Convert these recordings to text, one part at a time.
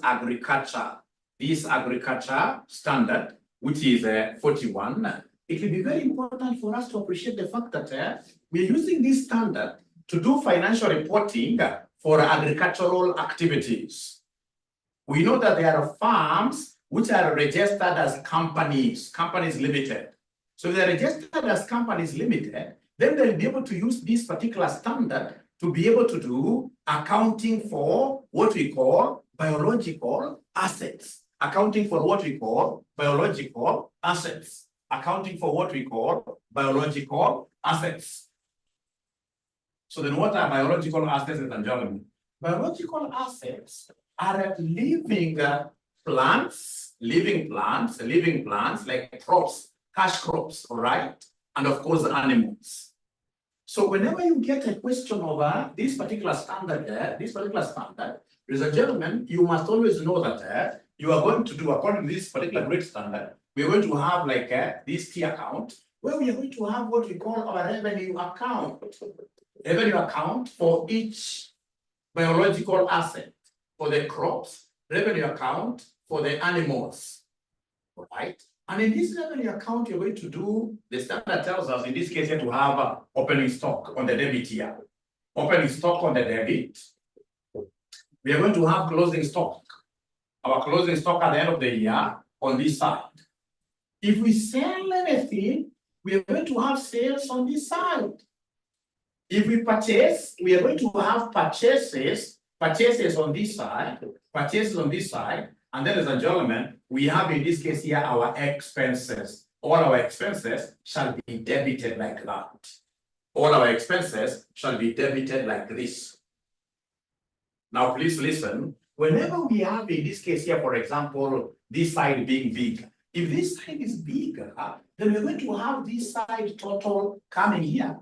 agriculture standard, which is 41, it will be very important for us to appreciate the fact that we are using this standard to do financial reporting for agricultural activities. We know that there are farms which are registered as companies limited. So if they're registered as companies limited, then they'll be able to use this particular standard to be able to do accounting for what we call biological assets. Accounting for what we call biological assets. Accounting for what we call biological assets. So then what are biological assets, ladies and gentlemen? Biological assets are living plants like crops, cash crops, all right? And of course, animals. So whenever you get a question over this particular standard, ladies and gentlemen, you must always know that you are going to do, according to this particular grade standard, we're going to have like this T account, where we are going to have what we call our revenue account. Revenue account for each biological asset, for the crops, revenue account for the animals, all right? And in this revenue account, you're going to do, the standard tells us, in this case, you have to have opening stock on the debit here. Opening stock on the debit. We are going to have closing stock. Our closing stock at the end of the year on this side. If we sell anything, we are going to have sales on this side. If we purchase, we are going to have purchases on this side, and then, ladies and gentlemen, we have in this case here our expenses. All our expenses shall be debited like that. All our expenses shall be debited like this. Now, please listen. Whenever we have in this case here, for example, this side being big, if this side is bigger, then we're going to have this side total coming here.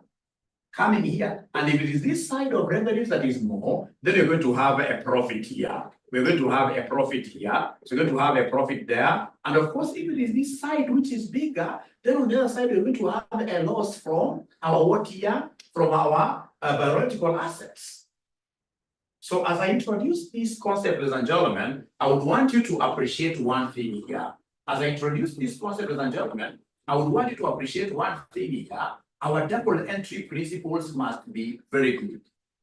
And if it is this side of revenues that is more, then you're going to have a profit here. We're going to have a profit here. So we're going to have a profit there. And of course, if it is this side which is bigger, then on the other side, we're going to have a loss from our what here? From our biological assets. So as I introduce this concept, ladies and gentlemen, I would want you to appreciate one thing here. As I introduce this concept, ladies and gentlemen, I would want you to appreciate one thing here. Our double entry principles must be very good.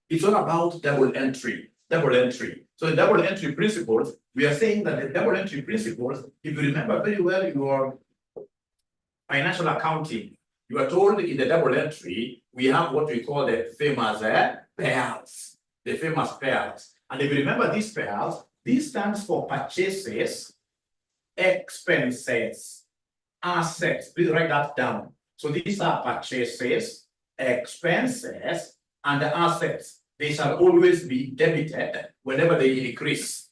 It's all about double entry. So the double entry principles, we are saying that the double entry principles, if you remember very well your financial accounting, you are told in the double entry, we have what we call the famous pairs. The famous pairs. And if you remember these pairs, this stands for purchases, expenses, assets. Please write that down. So these are purchases, expenses, and the assets. They shall always be debited whenever they increase.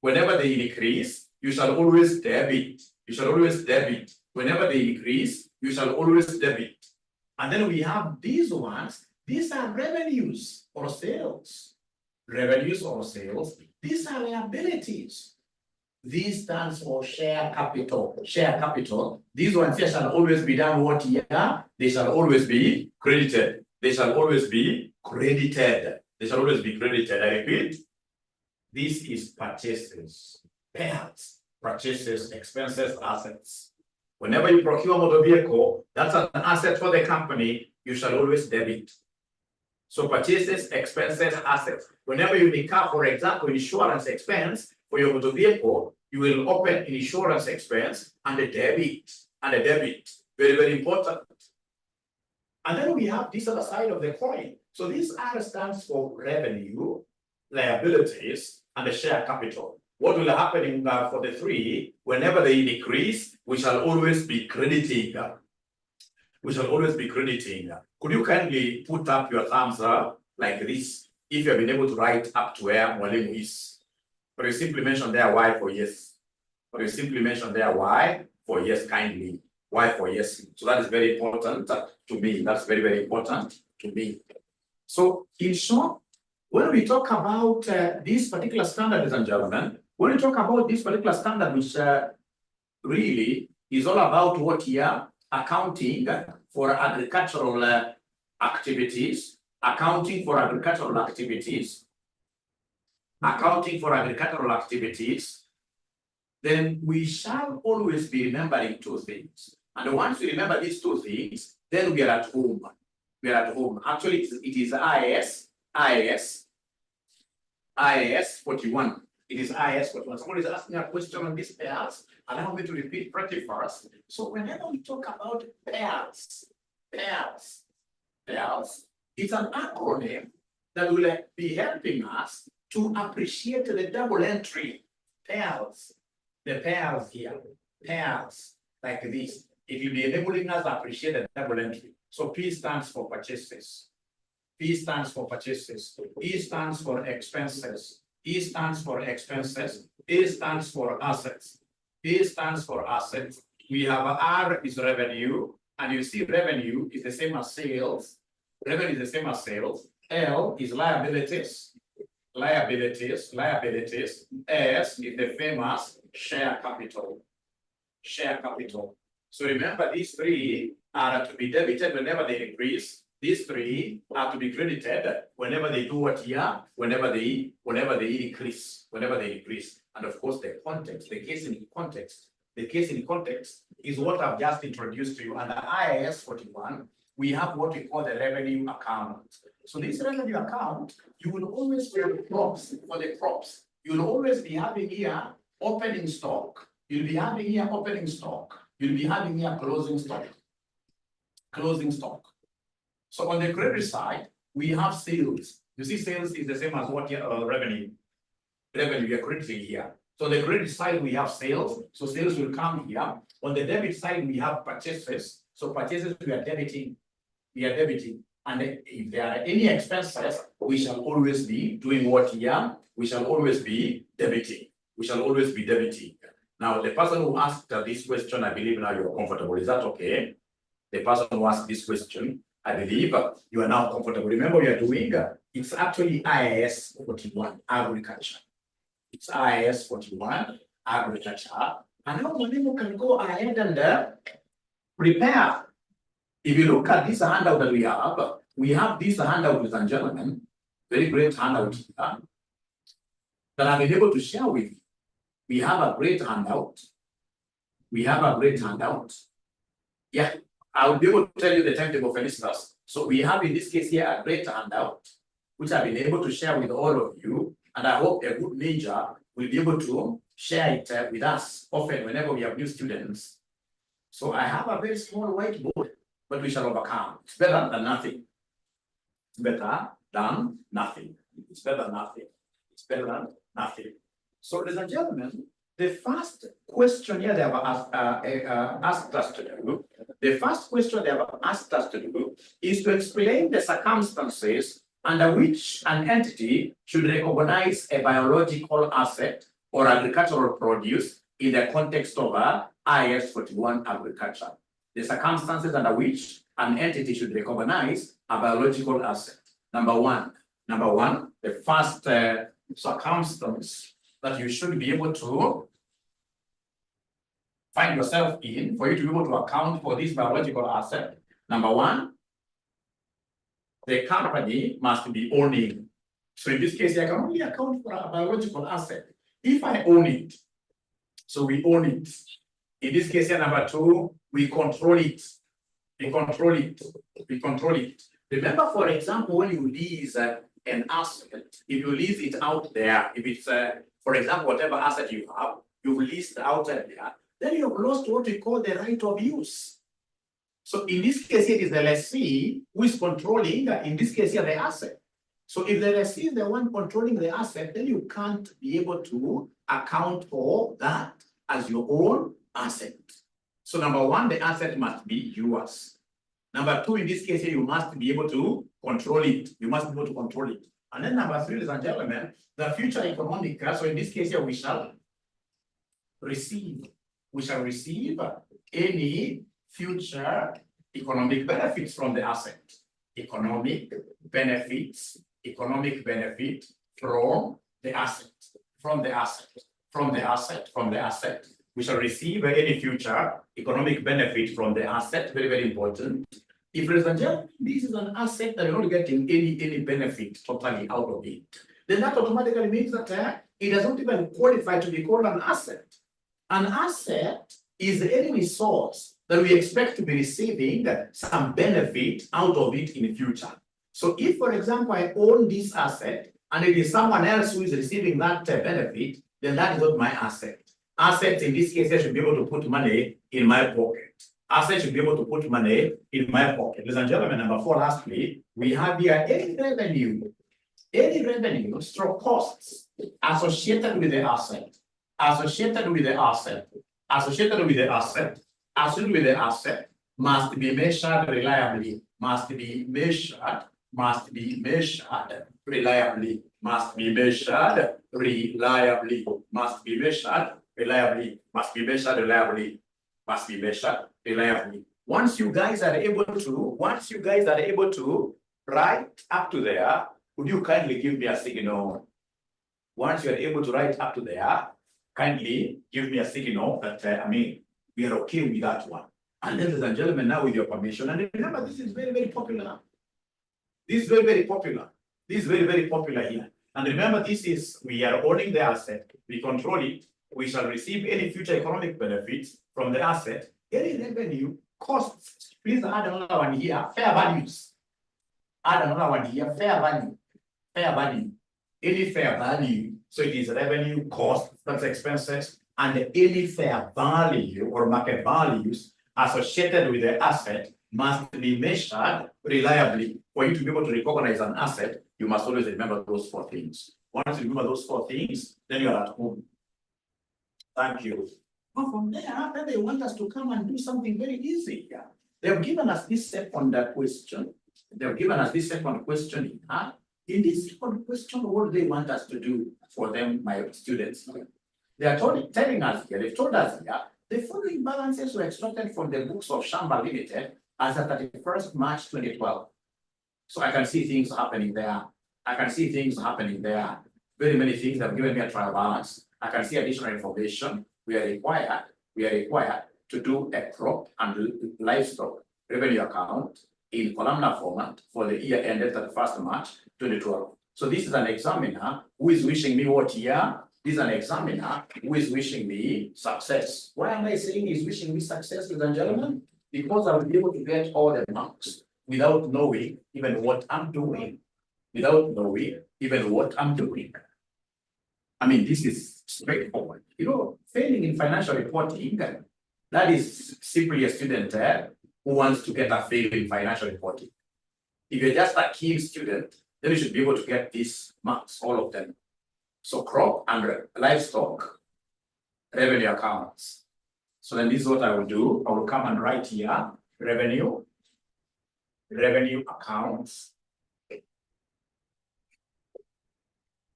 Whenever they increase, you shall always debit. You shall always debit. Whenever they increase, you shall always debit. And then we have these ones. These are revenues or sales. Revenues or sales. These are liabilities. This stands for share capital. Share capital. These ones here shall always be done what year? They shall always be credited. They shall always be credited. They shall always be credited. I repeat. This is purchases, payouts, purchases, expenses, assets. Whenever you procure a motor vehicle, that's an asset for the company, you shall always debit. So purchases, expenses, assets. Whenever you incur, for example, insurance expense for your motor vehicle, you will open an insurance expense and a debit. Very, very important. And then we have this other side of the coin. So this R stands for revenue, liabilities, and the share capital. What will happen for the three? Whenever they decrease, we shall always be crediting. We shall always be crediting. Could you kindly put up your thumbs up like this if you have been able to write up to where Mwalimu is? Or you simply mention there Y for yes. Or you simply mention there Y for yes kindly. Y for yes. So that is very important to me. That's very, very important to me. So in short, when we talk about this particular standard, ladies and gentlemen, when we talk about this particular standard, which really is all about what here? Accounting for agricultural activities. Accounting for agricultural activities. accounting for agricultural activities, then we shall always be remembering two things. And once we remember these two things, then we are at home. We are at home. Actually, it is IAS 41. It is IAS 41. Somebody is asking a question on these pairs. Allow me to repeat pretty fast. So whenever we talk about pairs, it's an acronym that will be helping us to appreciate the double entry pairs. The pairs here, pairs like this. It will be enabling us to appreciate the double entry. So P stands for purchases. P stands for purchases. E stands for expenses. E stands for expenses. A stands for assets. A stands for assets. We have R is revenue. And you see revenue is the same as sales. Revenue is the same as sales. L is liabilities. Liabilities. S is the famous share capital. Share capital. So remember, these three are to be debited whenever they increase. These three are to be credited whenever they do what here, whenever they increase. And of course, the context, the case in context is what I've just introduced to you. Under IAS 41, we have what we call the revenue account. So this revenue account, you will always for the crops. You'll always be having here opening stock. You'll be having here opening stock. You'll be having here closing stock. So on the credit side, we have sales. You see, sales is the same as what here, revenue. Revenue, we are crediting here. So the credit side, we have sales. So sales will come here. On the debit side, we have purchases. So purchases, we are debiting. And if there are any expenses, we shall always be doing what here? We shall always be debiting. Now, the person who asked this question, I believe now you're comfortable. Is that okay? The person who asked this question, I believe you are now comfortable. Remember, you are doing, it's actually IAS 41, agriculture. It's IAS 41, agriculture. And now people can go ahead and prepare. If you look at this handout that we have this handout, ladies and gentlemen, very great handout here, that I've been able to share with you. We have a great handout. Yeah, I will be able to tell you the timetable for instance. So we have in this case here a great handout, which I've been able to share with all of you. And I hope a good major will be able to share it with us often whenever we have new students. So I have a very small whiteboard, but we shall overcome. It's better than nothing. So, ladies and gentlemen, the first question here they have asked us to do, is to explain the circumstances under which an entity should recognize a biological asset or agricultural produce in the context of IAS 41 agriculture. The circumstances under which an entity should recognize a biological asset. Number one, the first circumstance that you should be able to find yourself in for you to be able to account for this biological asset. Number one, the company must be owning. So in this case, I can only account for a biological asset if I own it. So we own it. In this case, here, number two, we control it. Remember, for example, when you lease an asset, if you lease it out there, if it's, for example, whatever asset you have, you've leased out there, then you've lost what we call the right of use. So in this case, it is the lessee who is controlling, in this case here, the asset. So if the lessee is the one controlling the asset, then you can't be able to account for that as your own asset. So number one, the asset must be yours. Number two, in this case here, you must be able to control it. And then number three, ladies and gentlemen, the future economic, so in this case here, we shall receive any future economic benefits from the asset. Economic benefit from the asset. We shall receive any future economic benefit from the asset. Very, very important. If, ladies and gentlemen, this is an asset that you're not getting any benefit totally out of it, then that automatically means that it doesn't even qualify to be called an asset. An asset is any resource that we expect to be receiving some benefit out of it in the future. So if, for example, I own this asset and it is someone else who is receiving that benefit, then that is not my asset. Assets in this case, I should be able to put money in my pocket. Assets should be able to put money in my pocket. Ladies and gentlemen, number 4, lastly, we have here any revenue stroke costs associated with the asset, associated with the asset must be measured reliably, must be measured reliably, must be measured reliably, must be measured reliably, must be measured reliably, must be measured reliably. Once you guys are able to write up to there, would you kindly give me a signal? Once you are able to write up to there, kindly give me a signal that we are okay with that one. And ladies and gentlemen, now with your permission, and remember, this is very, very popular. This is very, very popular. This is very, very popular here. And remember, we are owning the asset, we control it, we shall receive any future economic benefits from the asset, any revenue, costs. Please add another one here, fair values. Add another one here, fair value. Fair value. Any fair value. So it is revenue, cost, that's expenses, and any fair value or market values associated with the asset must be measured reliably. For you to be able to recognize an asset, you must always remember those 4 things. Once you remember those 4 things, then you are at home. Thank you. But from there, then they want us to come and do something very easy here. They have given us this second question. They have given us this second question in hand. In this second question, what do they want us to do for them, my students? They are telling us here, they've told us here, the following balances were extracted from the books of Shamba Limited as of 31st March 2012. So I can see things happening there. I can see things happening there. Very many things have given me a trial balance. I can see additional information. We are required to do a crop and livestock revenue account in columnar format for the year ended 31st March 2012. So this is an examiner who is wishing me what year? This is an examiner who is wishing me success. Why am I saying he's wishing me success, ladies and gentlemen? Because I will be able to get all the marks without knowing even what I'm doing. Without knowing even what I'm doing. I mean, this is straightforward. You know, failing in financial reporting, that is simply a student who wants to get a fail in financial reporting. If you're just a keen student, then you should be able to get these marks, all of them. So crop and livestock revenue accounts. So then this is what I will do. I will come and write here revenue accounts,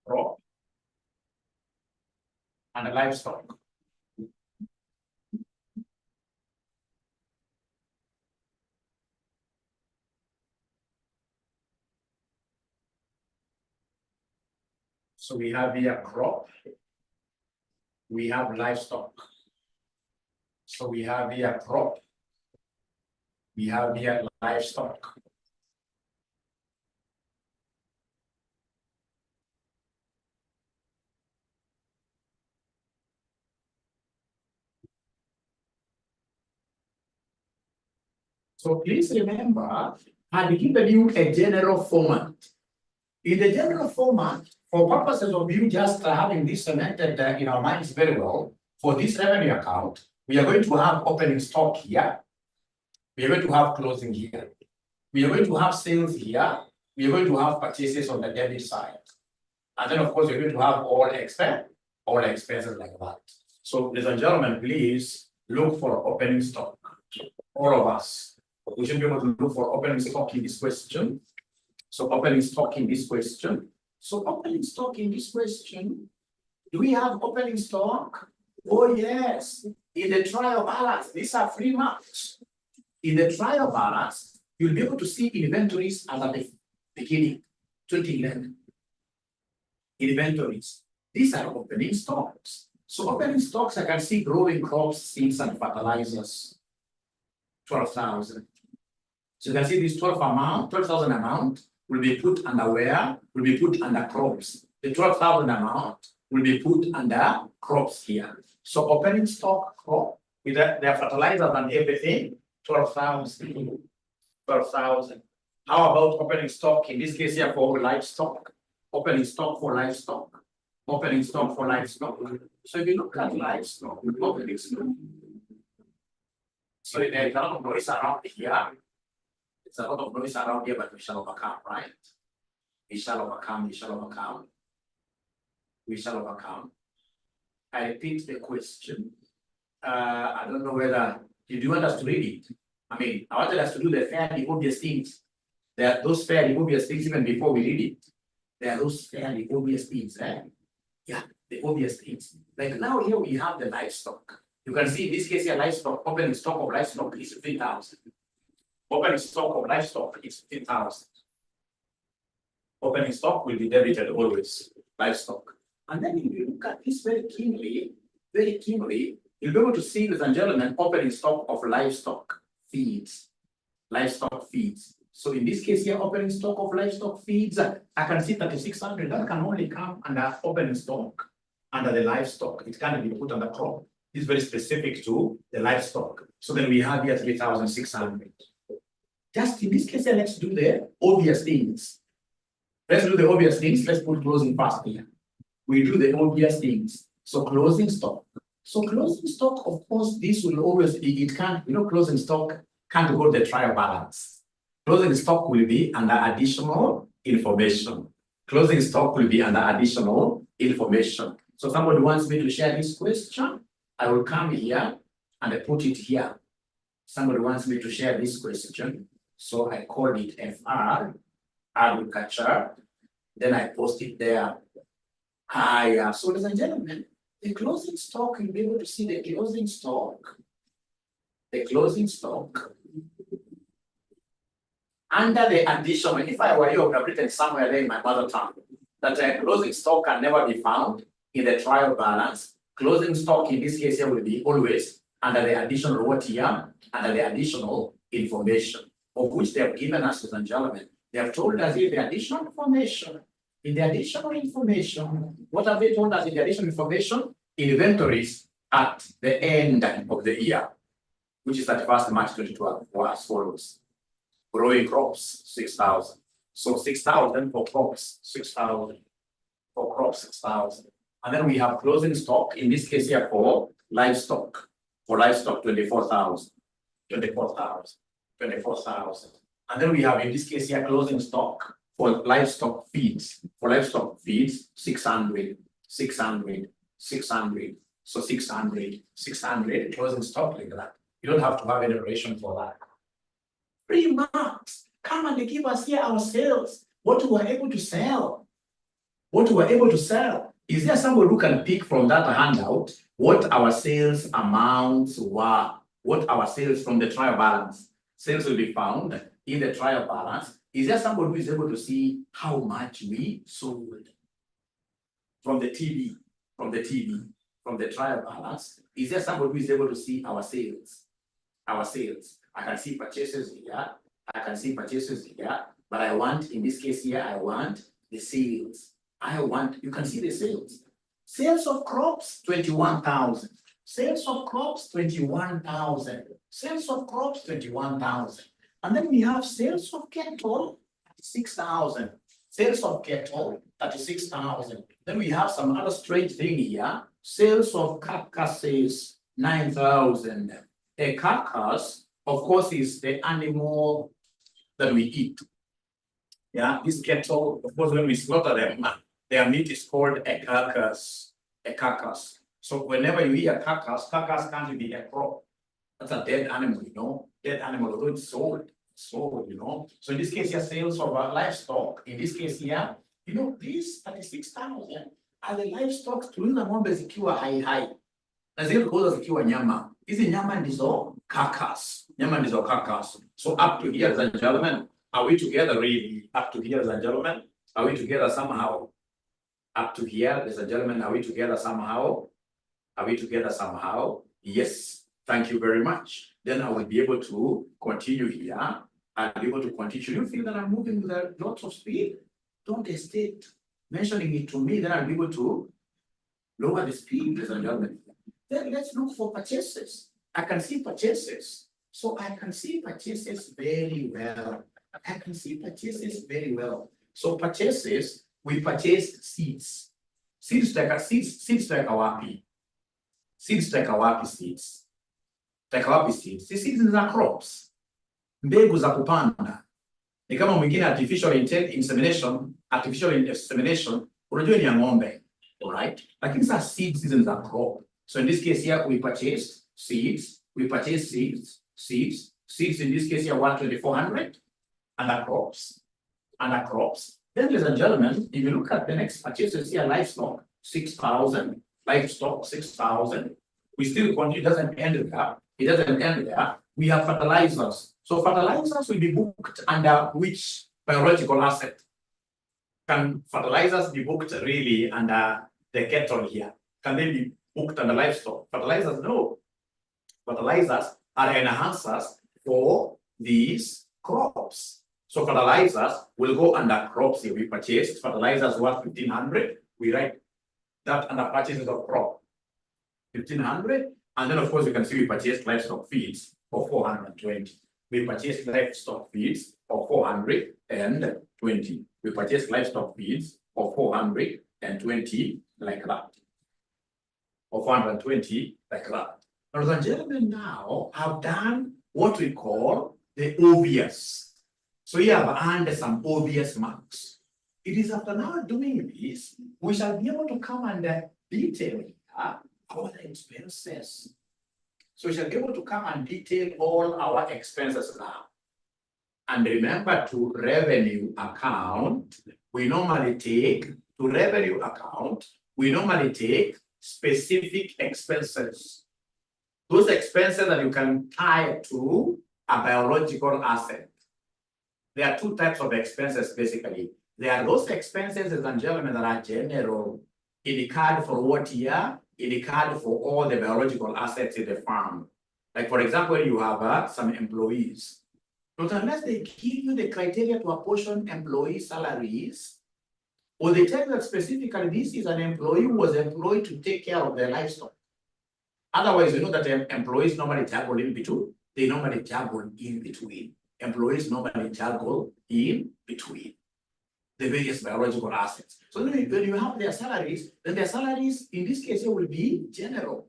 crop and livestock. So we have here crop, we have livestock. So we have here crop, we have here livestock. So please remember, I've given you a general format. In the general format, for purposes of you just having this cemented in our minds very well, for this revenue account, we are going to have opening stock here. We are going to have closing here. We are going to have sales here. We are going to have purchases on the debit side. And then, of course, we're going to have all expenses like that. So, ladies and gentlemen, please look for opening stock. All of us, we should be able to look for opening stock in this question. So opening stock in this question. So opening stock in this question. Do we have opening stock? Oh yes. In the trial balance, these are 3 marks. In the trial balance, you'll be able to see inventories as at the beginning, 2011. Inventories. These are opening stocks. So opening stocks, I can see growing crops, seeds, and fertilizers. 12,000. So you can see this 12,000 amount will be put under where? Will be put under crops. The 12,000 amount will be put under crops here. So opening stock crop with their fertilizers and everything, 12,000. 12,000. How about opening stock in this case here for livestock? Opening stock for livestock. Opening stock for livestock. So if you look at livestock, opening stock. So there's a lot of noise around here. It's a lot of noise around here, but we shall overcome, right? We shall overcome, we shall overcome. We shall overcome. I repeat the question. I don't know whether you do want us to read it. I mean, I wanted us to do the fairly obvious things. There are those fairly obvious things even before we read it. There are those fairly obvious things, right? Yeah, the obvious things. Like now here we have the livestock. You can see in this case here, livestock, opening stock of livestock is 15,000. Opening stock of livestock is 15,000. Opening stock will be debited always, livestock. And then if you look at this very keenly, you'll be able to see, ladies and gentlemen, opening stock of livestock feeds. Livestock feeds. So in this case here, opening stock of livestock feeds, I can see 3,600. That can only come under opening stock, under the livestock. It can't be put under crop. It's very specific to the livestock. So then we have here 3,600. Just in this case here, let's do the obvious things. Let's do the obvious things. Let's put closing first here. We do the obvious things. So closing stock. So closing stock, of course, this will always be, it can't, closing stock can't go to the trial balance. Closing stock will be under additional information. Closing stock will be under additional information. So somebody wants me to share this question. I will come here and I put it here. Somebody wants me to share this question. So I call it FR, agriculture. Then I post it there. Yeah. So ladies and gentlemen, the closing stock, you'll be able to see the closing stock. The closing stock. Under the additional, if I were you, I would have written somewhere there in my mother tongue that closing stock can never be found in the trial balance. Closing stock in this case here will be always under the additional what here, under the additional information, of which they have given us, ladies and gentlemen. They have told us here the additional information. In the additional information, what have they told us in the additional information? Inventories at the end of the year, which is 31st March 2012, was as follows. Growing crops, 6,000. So 6,000 for crops, 6,000. For crops, 6,000. And then we have closing stock, in this case here for livestock. For livestock, 24,000. 24,000. 24,000. And then we have in this case here closing stock for livestock feeds. For livestock feeds, 600, 600, 600. So 600, 600 closing stock like that. You don't have to have any relation for that. 3 marks. Come and give us here our sales. What we were able to sell. What we were able to sell. Is there somebody who can pick from that handout what our sales amounts were? What our sales from the trial balance? Sales will be found in the trial balance. Is there somebody who is able to see how much we sold? From the TV, from the trial balance, is there somebody who is able to see our sales? Our sales. I can see purchases here. I can see purchases here. But I want, in this case here, I want the sales. You can see the sales. Sales of crops, 21,000. Sales of crops, 21,000. Sales of crops, 21,000. And then we have sales of cattle, 6,000. Sales of cattle, 36,000. Then we have some other strange thing here. Sales of carcasses, 9,000. A carcass, of course, is the animal that we eat. Yeah, this cattle, of course, when we slaughter them, their meat is called a carcass. A carcass. So whenever you eat a carcass can't be a crop. That's a dead animal, Dead animal, although it's sold, So in this case here, sales of livestock. In this case here, these 36,000 are the livestock tuliza ng'ombe zikiwa hai. Na zile kuuza zikiwa nyama. Hizi nyama ndizo carcass. So up to here, ladies and gentlemen, are we together really? Up to here, ladies and gentlemen, are we together somehow? Up to here, ladies and gentlemen, are we together somehow? Are we together somehow? Yes. Thank you very much. Then I will be able to continue here. I'll be able to continue. You feel that I'm moving with a lot of speed? Don't hesitate. mentioning it to me, then I'll be able to lower the speed, ladies and gentlemen. Then let's look for purchases. I can see purchases. So I can see purchases very well. I can see purchases very well. So purchases, we purchased seeds. Seeds like wapi. Seeds like wapi seeds. Like wapi seeds. The seeds are crops. Mbegu za kupanda. Ni kama mwingine artificial insemination, unajua ni ya ng'ombe. Alright? Lakini sasa seeds is a crop. So in this case here, we purchased seeds. We purchased seeds. Seeds in this case here, 1,400. And the crops. Then, ladies and gentlemen, if you look at the next purchases here, livestock, 6,000. Livestock, 6,000. We still continue, it doesn't end there. We have fertilizers. So fertilizers will be booked under which biological asset? Can fertilizers be booked really under the cattle here? Can they be booked under livestock? Fertilizers, no. Fertilizers are enhancers for these crops. So fertilizers will go under crops here. We purchased fertilizers worth 1,500. We write that under purchases of crop. 1,500. And then of course you can see we purchased livestock feeds for 420. We purchased livestock feeds for 420. We purchased livestock feeds for 420 like that. Or 420 like that. Ladies and gentlemen, now I've done what we call the obvious. So here I've earned some obvious marks. It is after now doing this, we shall be able to come and detail our expenses. So we shall be able to come and detail all our expenses now. And remember, to revenue account, we normally take specific expenses. Those expenses that you can tie to a biological asset. There are two types of expenses basically. There are those expenses, ladies and gentlemen, that are general. Incurred for what year? Incurred for all the biological assets in the farm. Like for example, you have some employees. But unless they give you the criteria to apportion employee salaries, or they tell you that specifically this is an employee who was employed to take care of their livestock. Otherwise, you know that employees normally juggle in between. They normally juggle in between. Employees normally juggle in between the various biological assets. So when you have their salaries, then their salaries in this case here will be general.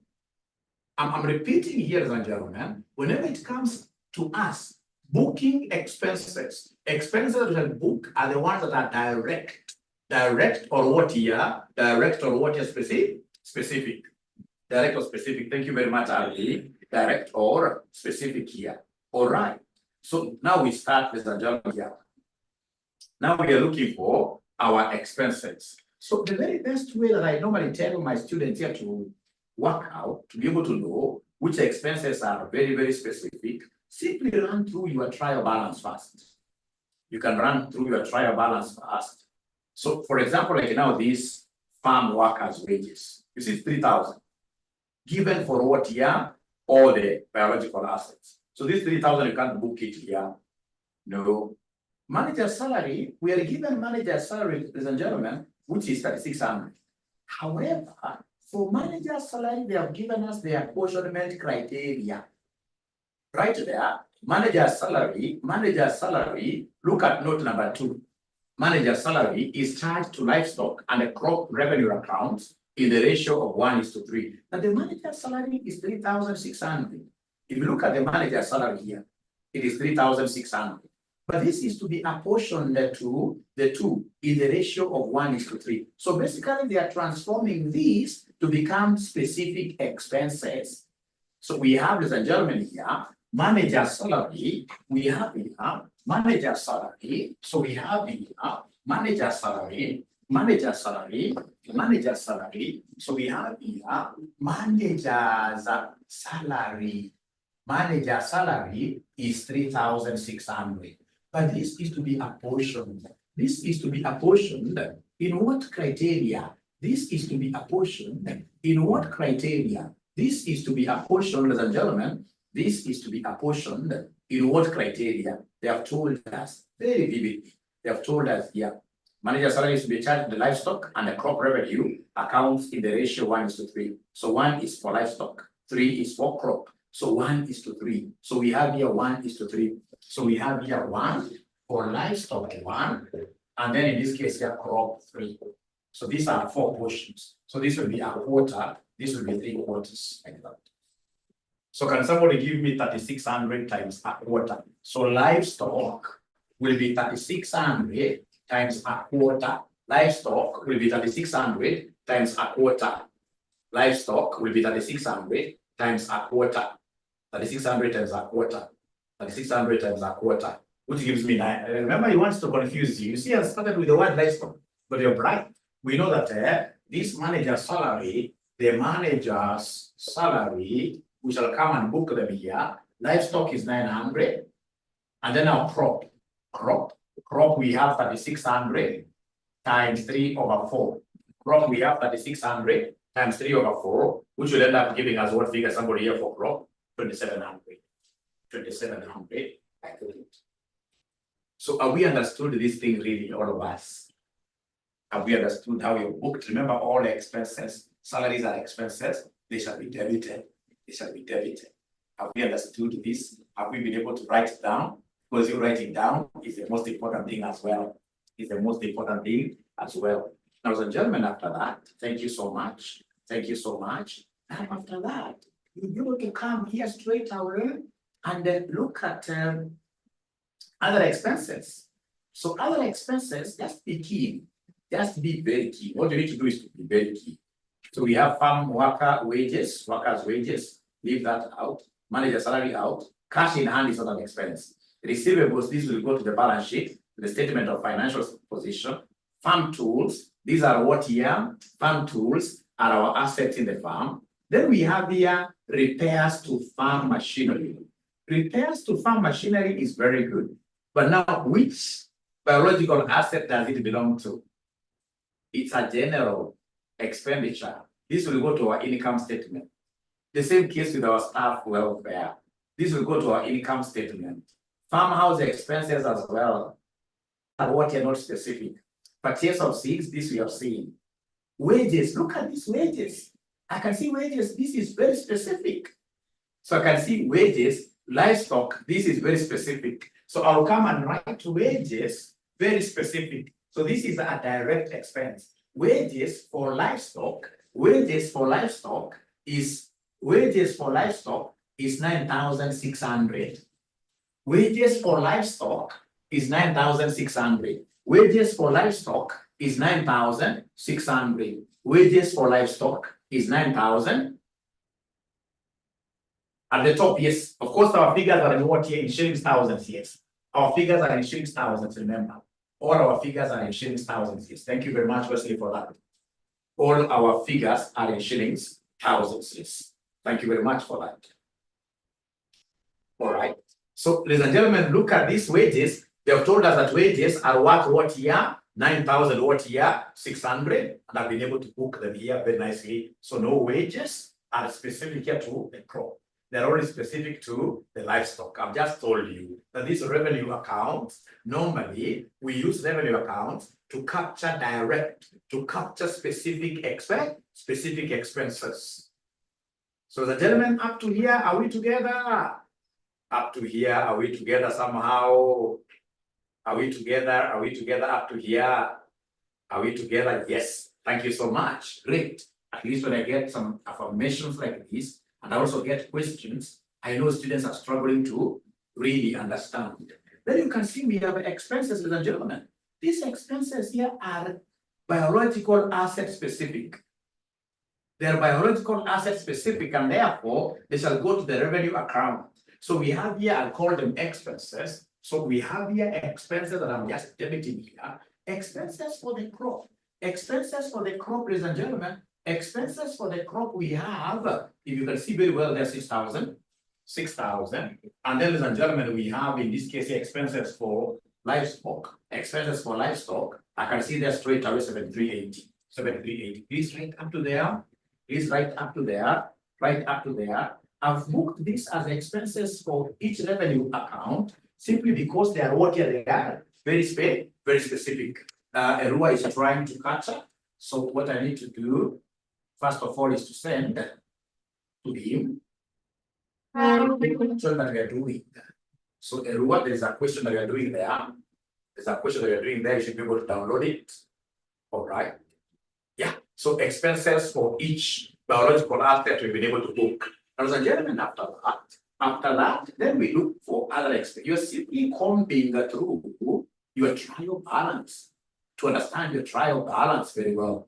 I'm repeating here, ladies and gentlemen, whenever it comes to us booking expenses that we shall book are the ones that are direct. Direct or what year? Direct or what year specific? Direct or specific. Thank you very much, Ali. Direct or specific here. All right. So now we start, ladies and gentlemen, here. Now we are looking for our expenses. So the very best way that I normally tell my students here to work out, to be able to know which expenses are very, very specific, simply run through your trial balance first. You can run through your trial balance first. So for example, like now these farm workers' wages, you see 3,000. Given for what year? All the biological assets. So this 3,000, you can't book it here. No. Manager's salary, we are given manager's salary, ladies and gentlemen, which is 3,600. However, for manager's salary, they have given us the apportionment criteria. Right there, manager's salary, look at note number 2. Manager's salary is charged to livestock and the crop revenue accounts in the ratio of 1:3. Now the manager's salary is 3,600. If you look at the manager's salary here, it is 3,600. But this is to be apportioned to the 2 in the ratio of 1:3. So basically they are transforming these to become specific expenses. So we have, ladies and gentlemen, here, manager's salary, we have here, manager's salary. So we have here, manager's salary. So we have here, manager's salary. Manager's salary is 3,600. But this is to be apportioned. This is to be apportioned in what criteria? This is to be apportioned in what criteria? This is to be apportioned, ladies and gentlemen. This is to be apportioned in what criteria? They have told us very vividly. They have told us here. Manager salary is to be charged the livestock, and the crop revenue accounts in the ratio 1:3. So 1 is for livestock, 3 is for crop. So 1:3. So we have here 1:3. So we have here 1 for livestock 1, and then in this case here crop 3. So these are 4 portions. So this will be a quarter, this will be 3 quarters like that. So can somebody give me 3,600 times a quarter? So livestock will be 3,600 times a quarter. Livestock will be 3,600 times a quarter. Livestock will be 3,600 times a quarter. 3,600 times a quarter. 3,600 times a quarter, which gives me 9. Remember, he wants to confuse you. You see, I started with the word livestock, but you're bright. We know that this manager's salary, the manager's salary, we shall come and book them here. Livestock is 900, and then our crop we have 3,600 times 3/4. Crop we have 3,600 times 3/4, which will end up giving us what figure somebody here for crop? 2,700. 2,700. So have we understood this thing really, all of us? Have we understood how you're booked? Remember, all expenses, salaries are expenses, they shall be debited. They shall be debited. Have we understood this? Have we been able to write it down? Because you write it down is the most important thing as well. Is the most important thing as well. Now, ladies and gentlemen, after that, thank you so much. Thank you so much. And after that, you're able to come here straight away and then look at other expenses. So other expenses, just be keen. Just be very keen. What you need to do is to be very keen. So we have farm worker wages, workers' wages, leave that out. Manager salary out. Cash in hand is not an expense. Receivables, these will go to the balance sheet, the statement of financial position. Farm tools, these are what here? Farm tools are our assets in the farm. Then we have here repairs to farm machinery. Repairs to farm machinery is very good. But now, which biological asset does it belong to? It's a general expenditure. This will go to our income statement. The same case with our staff welfare. This will go to our income statement. Farmhouse expenses as well are what are not specific. Purchase of seeds, this we have seen. Wages, look at these wages. I can see wages, this is very specific. So I can see wages, livestock, this is very specific. So I'll come and write livestock, very specific. So this is a direct expense. Wages for livestock is 9,600. Wages for livestock is 9,600. Wages for livestock is 9,600. Wages for livestock is 9,000. At the top, yes. Of course, our figures are in what here? In shillings thousands, yes. Our figures are in shillings thousands, remember. All our figures are in shillings thousands, yes. Thank you very much, Wesley, for that. All our figures are in shillings thousands, yes. Thank you very much for that. All right. So, ladies and gentlemen, look at these wages. They have told us that wages are worth what here? 9,000 what here? 600. And I've been able to book them here very nicely. So no wages are specific here to the crop. They're only specific to the livestock. I've just told you that these revenue accounts, normally we use revenue accounts to capture specific expenses. So the gentlemen, up to here, are we together? Up to here, are we together somehow? Are we together? Are we together up to here? Are we together? Yes. Thank you so much. Great. At least when I get some affirmations like this, and I also get questions, I know students are struggling to really understand. Then you can see we have expenses, ladies and gentlemen. These expenses here are biological asset specific. They are biological asset specific, and therefore they shall go to the revenue account. So we have here, I'll call them expenses. So we have here expenses that I'm just debiting here. Expenses for the crop. Expenses for the crop, ladies and gentlemen. Expenses for the crop we have, if you can see very well, there's 6,000. 6,000. And then, ladies and gentlemen, we have in this case expenses for livestock. Expenses for livestock. I can see there straight away 7,380. 7,380. Please write up to there. Please write up to there. Right up to there. I've booked this as expenses for each revenue account simply because they are what they are very specific. Erua is trying to capture. So what I need to do, first of all, is to send to him. So that we are doing. So Erua, there is a question that we are doing there. There's a question that we are doing there. You should be able to download it. All right. Yeah. So expenses for each biological asset we've been able to book. Ladies and gentlemen, after that, then we look for other expenses. You're simply combing through your trial balance to understand your trial balance very well.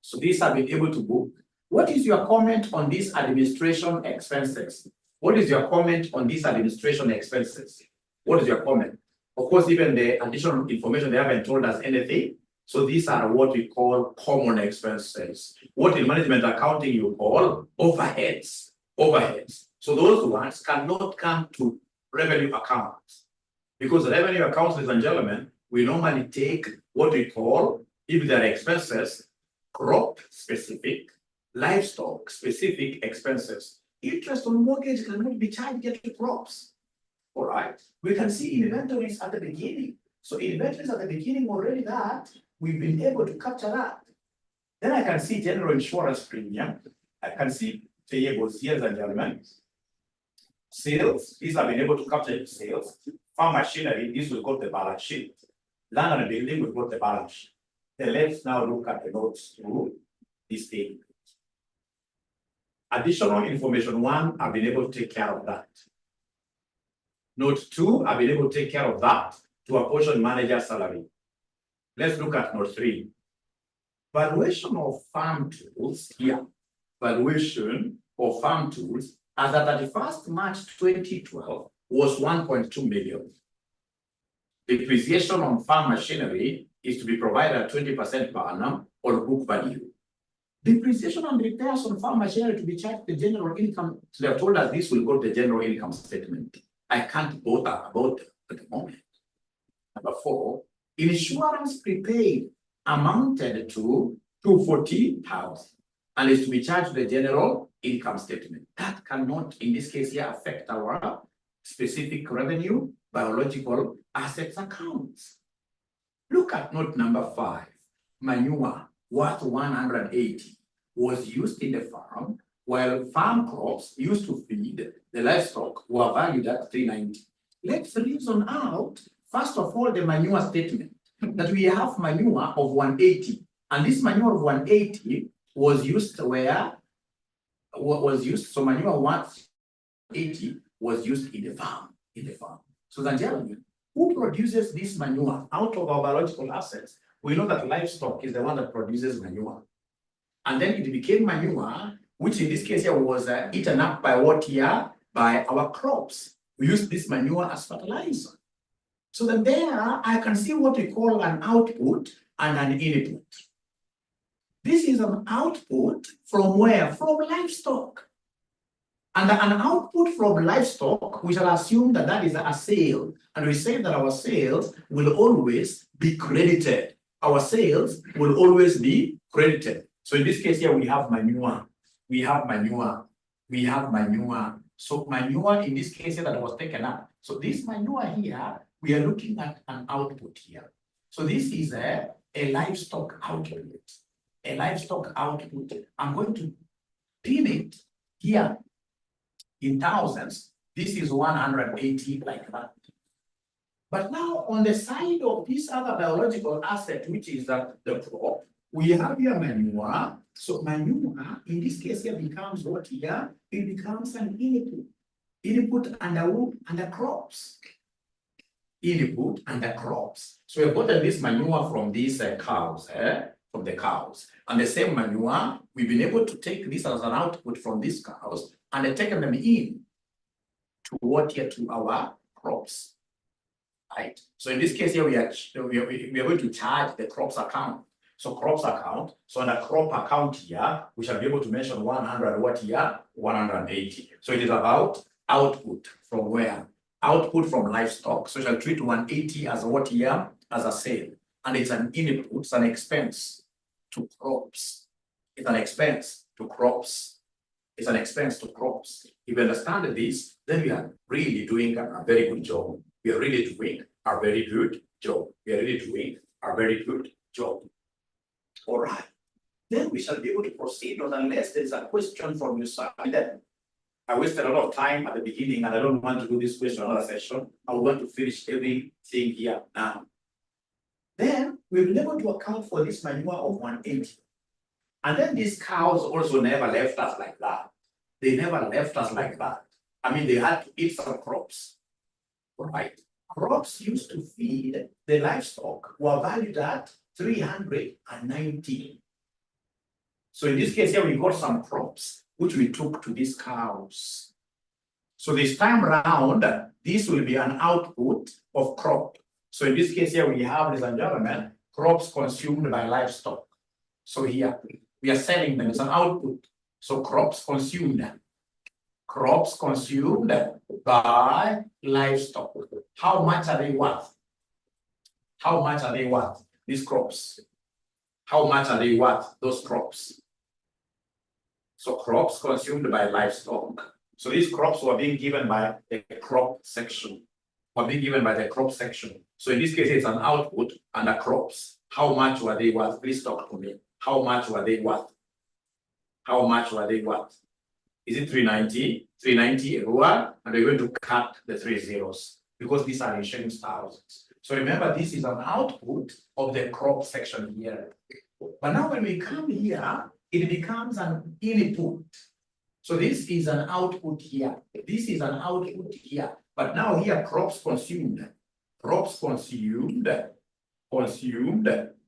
So these have been able to book. What is your comment on these administration expenses? What is your comment on these administration expenses? What is your comment? Of course, even the additional information, they haven't told us anything. So these are what we call common expenses. What in management accounting you call overheads. So those ones cannot come to revenue accounts. Because revenue accounts, ladies and gentlemen, we normally take what we call, if there are expenses, crop specific, livestock specific expenses. Interest on mortgage cannot be charged to crops. All right. We can see inventories at the beginning. So inventories at the beginning already that we've been able to capture that. Then I can see general insurance premium. I can see payables here, ladies and gentlemen. Sales, these have been able to capture sales. Farm machinery, this will go to the balance sheet. Land and building will go to the balance sheet. Then let's now look at the notes to this thing. Additional information 1, I've been able to take care of that. Note 2, I've been able to take care of that to apportion manager salary. Let's look at note 3. Valuation of farm tools here. Valuation of farm tools as at 31st March 2012 was 1.2 million. Depreciation on farm machinery is to be provided at 20% per annum or book value. Depreciation and repairs on farm machinery to be charged the general income. So they have told us this will go to the general income statement. I can't bother about it at the moment. Number 4, insurance prepaid amounted to 240,000 and is to be charged to the general income statement. That cannot, in this case here, affect our specific revenue biological assets accounts. Look at note number 5. Manure worth 180 was used in the farm, while farm crops used to feed the livestock were valued at 390. Let's reason out, first of all, the manure statement that we have manure of 180, and this manure of 180 was used where so manure 180 was used in the farm. So the gentlemen, who produces this manure out of our biological assets? We know that livestock is the one that produces manure. And then it became manure, which in this case here was eaten up by what here? By our crops. We use this manure as fertilizer. So then there, I can see what we call an output and an input. This is an output from where? From livestock. And an output from livestock, we shall assume that that is a sale. And we say that our sales will always be credited. Our sales will always be credited. So in this case here, we have manure. So manure in this case here that was taken up. So this manure here, we are looking at an output here. So this is a livestock output. I'm going to pin it here in thousands. This is 180 like that. But now on the side of this other biological asset, which is the crop, we have here manure. So manure, in this case here, becomes what here? It becomes an input. Input under crops. Input under crops. So we've gotten this manure from these cows, from the cows. And the same manure, we've been able to take this as an output from these cows and taken them in to what here? To our crops. Right? So in this case here, we are going to charge the crops account. So crops account, so on a crop account here, we shall be able to mention 100 what here? 180. So it is about output from where? Output from livestock. So we shall treat 180 as what here? As a sale. And it's an input, it's an expense to crops. It's an expense to crops. If you understand this, then we are really doing a very good job. we are really doing a very good job. We are really doing a very good job. All right. Then we shall be able to proceed, not unless there is a question from your side. I wasted a lot of time at the beginning, and I don't want to do this question another session. I want to finish everything here now. Then we've been able to account for this manure of 180. And then these cows also never left us like that. They never left us like that. I mean, they had to eat some crops, right? Crops used to feed the livestock were valued at 390. So in this case here, we got some crops, which we took to these cows. So this time round, this will be an output of crop. So in this case here, we have, ladies and gentlemen, crops consumed by livestock. So here, we are selling them, it's an output. So crops consumed by livestock. How much are they worth? How much are they worth, these crops? How much are they worth, those crops? So crops consumed by livestock. So these crops were being given by the crop section. So in this case, it's an output and a crops. How much were they worth? Please talk to me. How much were they worth? How much were they worth? Is it 390? 390 everyone? And we're going to cut the 3 zeros because these are in shillings thousands. So remember, this is an output of the crop section here. But now when we come here, it becomes an input. So this is an output here. This is an output here. But now here, crops consumed. Crops consumed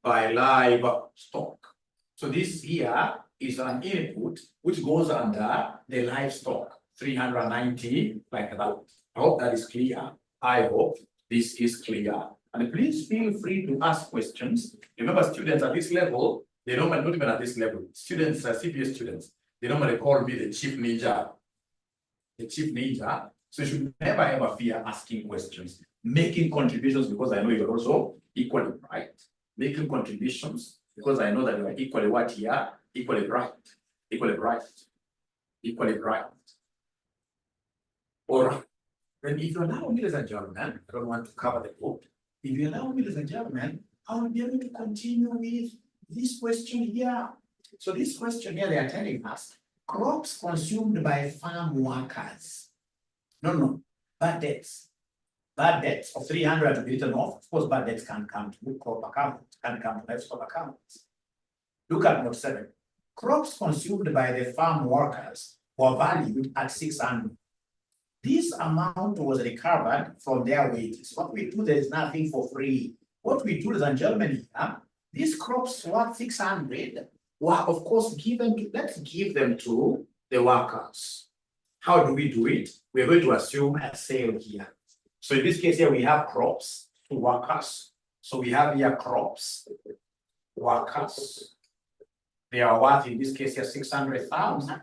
by livestock. So this here is an input which goes under the livestock, 390, like that. I hope that is clear. I hope this is clear. And please feel free to ask questions. Remember, students at this level, they normally, not even at this level, students, CPA students, they normally call me the chief ninja. The chief ninja. So you should never ever fear asking questions, making contributions, because I know you're also equally bright. Making contributions because I know that you are equally what here? Equally bright. Equally bright. Equally bright. All right. Then if you allow me, ladies and gentlemen, I don't want to cover the book. If you allow me, ladies and gentlemen, I will be able to continue with this question here. So this question here, they are telling us, crops consumed by farm workers. No, bad debts. Bad debts of 300 to be written off. Of course, bad debts can come to crop account, can come to livestock accounts. Look at note 7. Crops consumed by the farm workers were valued at 600. This amount was recovered from their wages. What we do, there is nothing for free. What we do, ladies and gentlemen, these crops worth 600 were, of course, given to, let's give them to the workers. How do we do it? We're going to assume a sale here. So in this case here, we have crops to workers. So we have here crops, workers. They are worth, in this case here, 600,000.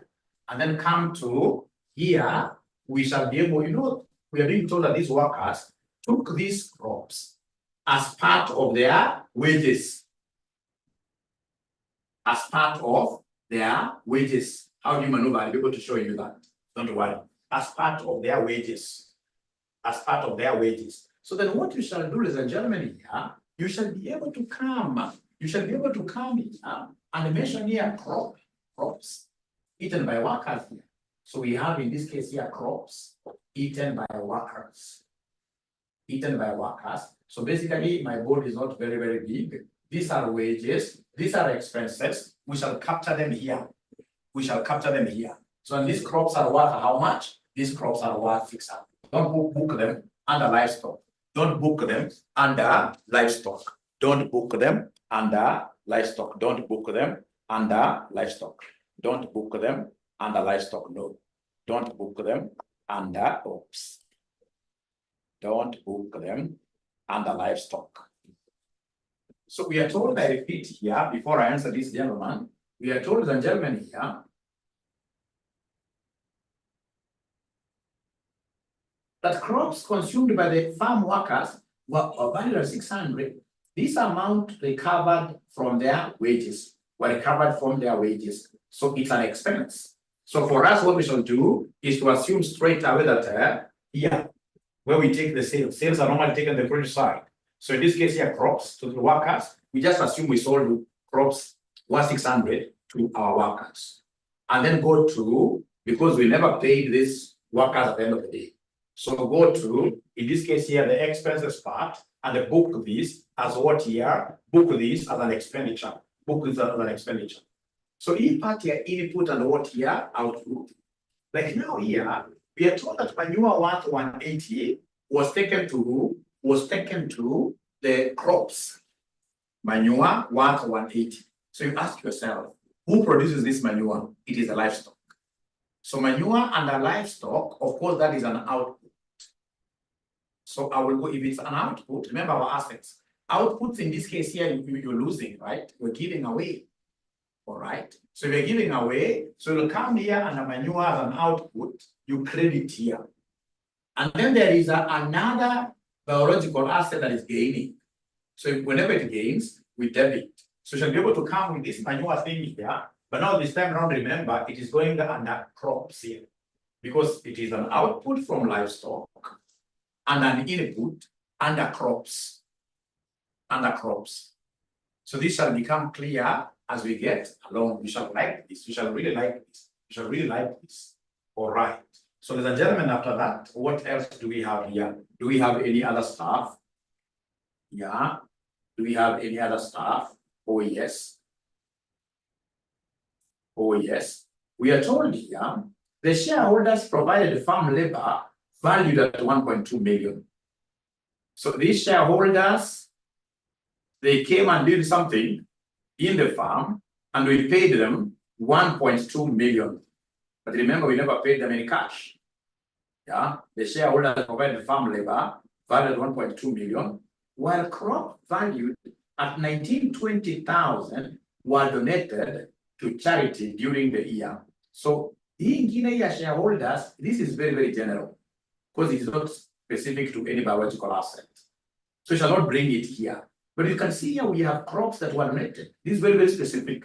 And then come to here, we shall be able, we are being told that these workers took these crops as part of their wages. As part of their wages. How do you maneuver? I'll be able to show you that. Don't worry. As part of their wages. As part of their wages. So then what you shall do, ladies and gentlemen, here, you shall be able to come. You shall be able to come here and mention here crops eaten by workers here. So we have in this case here crops eaten by workers. Eaten by workers. So basically my board is not very, very big. These are wages. These are expenses. We shall capture them here. We shall capture them here. So and these crops are worth how much? These crops are worth 600. Don't book them under livestock. Don't book them under livestock. Don't book them under livestock. Don't book them under livestock. Don't book them under livestock. No. Don't book them under oops. Don't book them under livestock. So we are told, I repeat here, before I answer this gentleman, we are told, ladies and gentlemen, here, that crops consumed by the farm workers were valued at 600. This amount recovered from their wages, were recovered from their wages. So it's an expense. So for us, what we shall do is to assume straight away that here, where we take the sales. Sales are normally taken on the credit side. So in this case here, crops to the workers, we just assume we sold crops worth 600 to our workers. And then go to, because we never paid these workers at the end of the day. So go to, in this case here, the expenses part, and book this as what here? Book this as an expenditure. Book this as an expenditure. So in part here, input and what here? Output. Like now here, we are told that manure worth 180 was taken to the crops. Manure worth 180. So you ask yourself, who produces this manure? It is a livestock. So manure and a livestock, of course, that is an output. So I will go, if it's an output, remember our assets. Outputs in this case here, you're losing, right? You're giving away. All right. So we're giving away. So you'll come here and a manure as an output, you credit here. And then there is another biological asset that is gaining. So whenever it gains, we debit. So you'll be able to come with this manure thing here. But now this time around, remember, it is going under crops here. Because it is an output from livestock and an input under crops. Under crops. So this shall become clear as we get along. We shall like this. We shall really like this. We shall really like this. All right. So, ladies and gentlemen, after that, what else do we have here? Do we have any other stuff? Yeah. Do we have any other stuff? Oh, yes. Oh, yes. We are told here the shareholders provided farm labor valued at 1.2 million. So these shareholders, they came and did something in the farm, and we paid them 1.2 million. But remember, we never paid them any cash. Yeah, the shareholders provided farm labor valued 1.2 million, while crop valued at 1920,000 were donated to charity during the year. So in Guinea shareholders, this is very, very general because it's not specific to any biological asset. So you shall not bring it here. But you can see here we have crops that were donated. This is very, very specific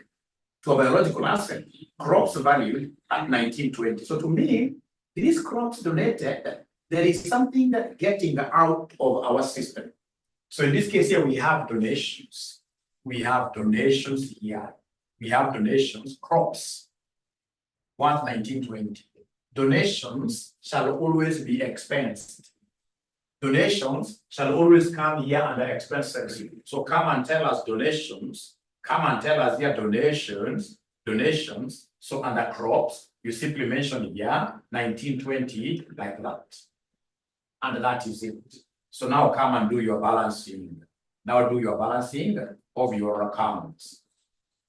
to a biological asset. Crops valued at 1920. So to me, these crops donated, there is something that getting out of our system. So in this case here, we have donations. We have donations here. We have donations, crops, worth 1920. Donations shall always be expensed. Donations shall always come here under expense section. So come and tell us donations. Come and tell us here donations. So under crops, you simply mention here 1920 like that. And that is it. So now come and do your balancing. Now do your balancing of your accounts.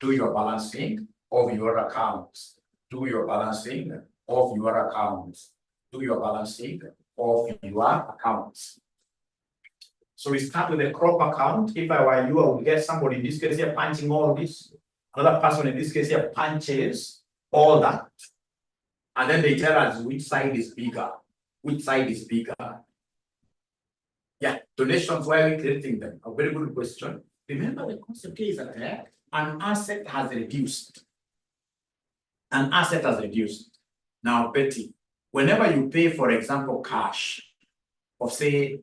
Do your balancing of your accounts. Do your balancing of your accounts. Do your balancing of your accounts. So we start with the crop account. If I were you, I would get somebody in this case here punching all this. Another person in this case here punches all that. And then they tell us which side is bigger. Which side is bigger? Yeah, donations, why are we creating them? A very good question. Remember the concept is that an asset has reduced. An asset has reduced. Now, Betty, whenever you pay, for example, cash, or say,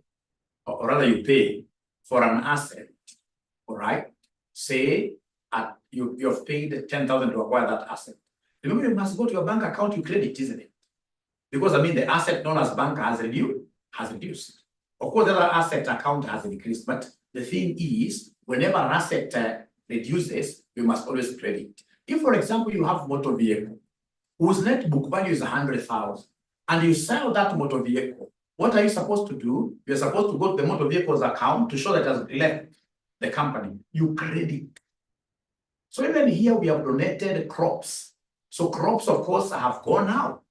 or rather you pay for an asset, all right? Say you've paid 10,000 to acquire that asset. Remember, you must go to your bank account, you credit, isn't it? Because I mean, the asset known as bank has reduced. Of course, the other asset account has increased, but the thing is, whenever an asset reduces, you must always credit. If, for example, you have motor vehicle whose net book value is 100,000, and you sell that motor vehicle, what are you supposed to do? You're supposed to go to the motor vehicle's account to show that it has left the company. You credit. So even here we have donated crops. So crops, of course, have gone out.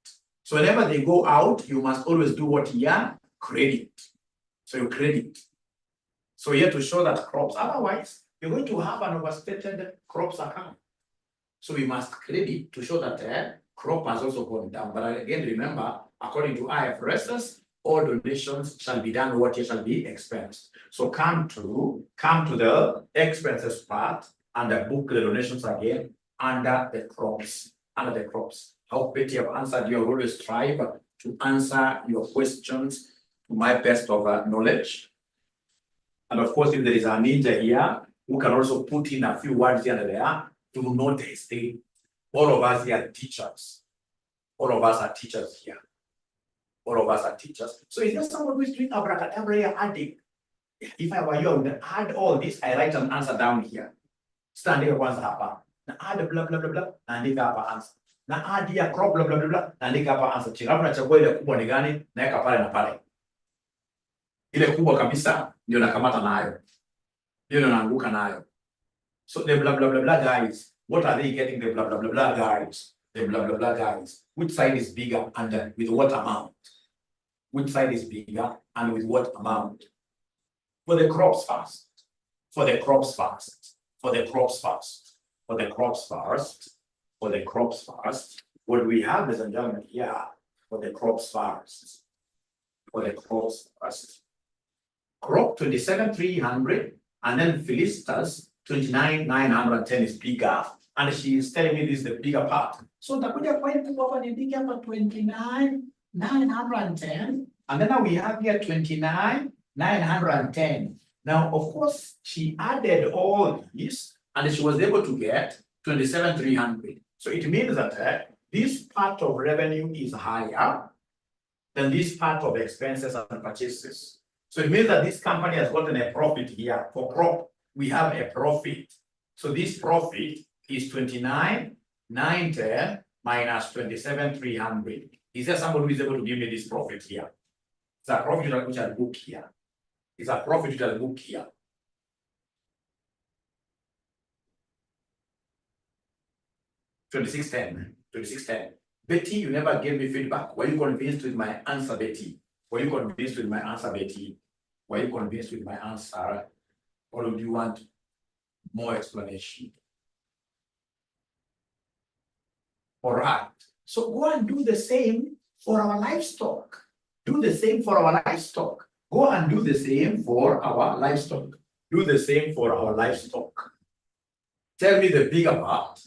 So whenever they go out, you must always do what here? Credit. So you credit. So here to show that crops, otherwise, you're going to have an overstated crops account. So we must credit to show that crop has also gone down. But again, remember, according to IFRS, all donations shall be done what shall be expensed. So come to the expenses part and book the donations again under the crops. Under the crops. I hope Betty have answered. You always strive to answer your questions to my best of knowledge. And of course, if there is a ninja here who can also put in a few words here and there to notice, all of us here are teachers. All of us are teachers here. All of us are teachers. So is there someone who is doing abracadabra here adding? If I were you, I would add all this. I write an answer down here. Standing once hapa. Na add blah blah blah blah. Naandika hapa answer. Na add here crop blah blah blah blah. Naandika hapa answer. Chini nachagua ile kubwa ni gani? Naweka pale na pale. Ile kubwa kabisa ndio nakamata nayo. Ndio naanguka nayo. So the blah blah blah blah guys, what are they getting? The blah blah blah blah guys. The blah blah blah guys. Which side is bigger and with what amount? Which side is bigger and with what amount? For the crops first. For the crops first. For the crops first. For the crops first. For the crops first. What we have, ladies and gentlemen, here, for the crops first. For the crops first. Crop 27,300 and then Philista's 29,910 is bigger. And she is telling me this is the bigger part. So takuja kwa hii hapa ni bigger hapa 29,910. And then now we have here 29,910. Now, of course, she added all these and she was able to get 27,300. So it means that this part of revenue is higher than this part of expenses and purchases. So it means that this company has gotten a profit here. For crop, we have a profit. So this profit is 29,910 minus 27,300. Is there somebody who is able to give me this profit here? It's a profit which I'll book here. It's a profit which I'll book here. $26.10. Betty, you never gave me feedback. Were you convinced with my answer, Betty? Were you convinced with my answer, Betty? Were you convinced with my answer? Or do you want more explanation? All right. So go and do the same for our livestock. Do the same for our livestock. Go and do the same for our livestock. Do the same for our livestock. Tell me the bigger part.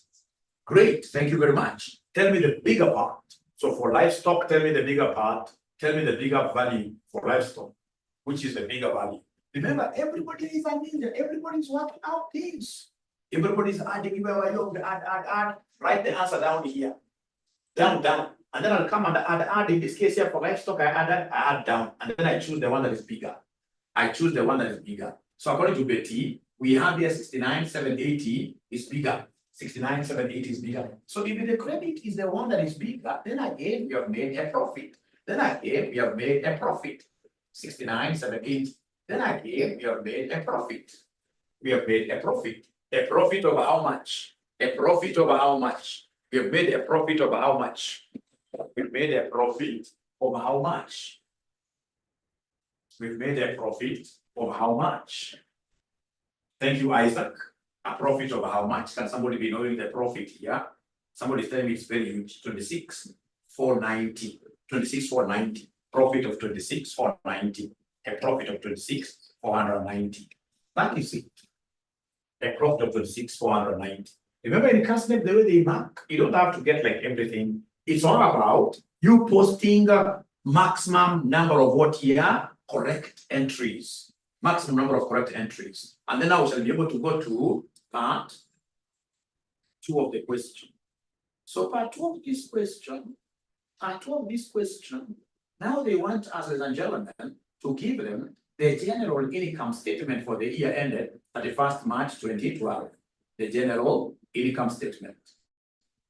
Great. Thank you very much. Tell me the bigger part. So for livestock, tell me the bigger part. Tell me the bigger value for livestock. Which is the bigger value? Remember, everybody is a ninja. Everybody is working out things. Everybody is adding. Add. Write the answer down here. Down. And then I'll come and add. In this case here for livestock, I add down. And then I choose the one that is bigger. I choose the one that is bigger. So according to Betty, we have here 69,780 is bigger. 69,780 is bigger. So if the credit is the one that is bigger, then again, we have made a profit. Then again, we have made a profit. 69,780. Then again, we have made a profit. We have made a profit. A profit over how much? A profit over how much? We have made a profit over how much? We've made a profit over how much? We've made a profit over how much? Thank you, Isaac. A profit over how much? Can somebody be knowing the profit here? Somebody is telling me it's very huge. 26,490. 26,490. Profit of 26,490. A profit of 26,490. That is it. A profit of 26,490. Remember in CASNEP, the way they mark, you don't have to get like everything. It's all about you posting a maximum number of what here? Correct entries. Maximum number of correct entries. And then now we shall be able to go to part 2 of the question. So part 2 of this question, now they want us, ladies and gentlemen, to give them the general income statement for the year ended 31st March 2012. The general income statement.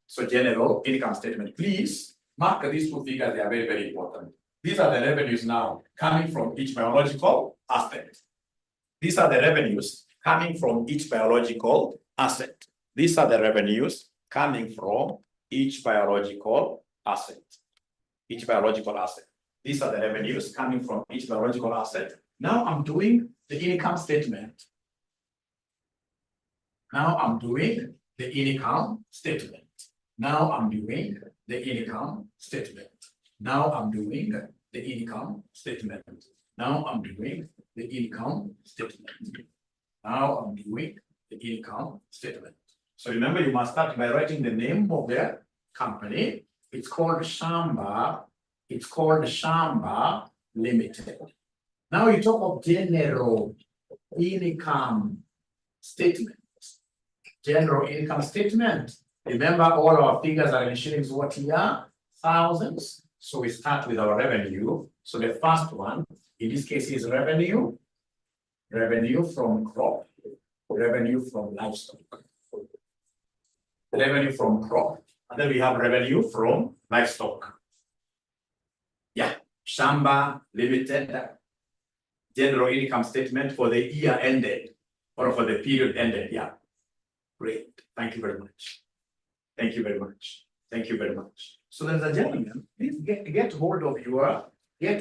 So general income statement. Please mark these 2 figures, they are very, very important. These are the revenues now coming from each biological asset. These are the revenues coming from each biological asset. These are the revenues coming from each biological asset. Each biological asset. These are the revenues coming from each biological asset. Now I'm doing the income statement. Now I'm doing the income statement. Now I'm doing the income statement. Now I'm doing the income statement. Now I'm doing the income statement. Now I'm doing the income statement. So remember, you must start by writing the name of the company. It's called Shamba. It's called Shamba Limited. Now you talk of general income statement. General income statement. Remember, all our figures are in shillings what here? Thousands. So we start with our revenue. So the first one, in this case, is revenue. Revenue from crop. Revenue from livestock. Revenue from crop. And then we have revenue from livestock. Yeah. Shamba Limited. General income statement for the year ended. Or for the period ended. Yeah. Great. Thank you very much. Thank you very much. Thank you very much. So, ladies and gentlemen, please get hold of your what here?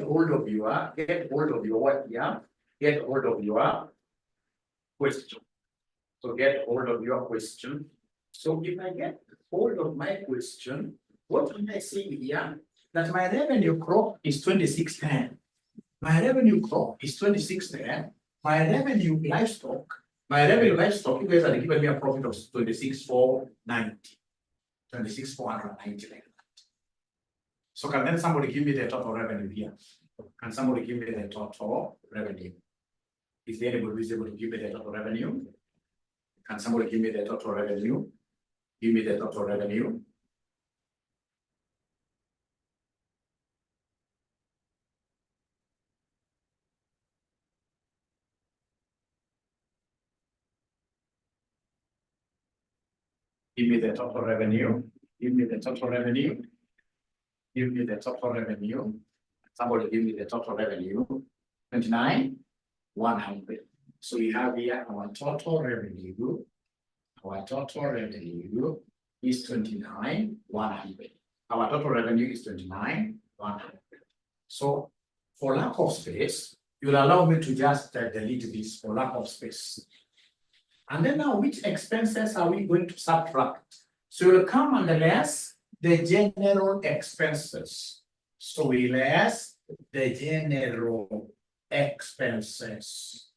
Get hold of your question. So get hold of your question. So if I get hold of my question, what am I saying here? That my revenue crop is 2610. My revenue crop is 2610. My revenue livestock, you guys are giving me a profit of 26,490. 26,490 like that. So can then somebody give me the total revenue here? Can somebody give me the total revenue? Is there anybody who is able to give me the total revenue? Can somebody give me the total revenue? Give me the total revenue. Give me the total revenue. Give me the total revenue. Give me the total revenue. Somebody give me the total revenue. 29,100. So we have here our total revenue. Our total revenue is 29,100. Our total revenue is 29,100. So for lack of space, you will allow me to just delete this for lack of space. And then now, which expenses are we going to subtract? So we'll come and less the general expenses. So we less the general expenses.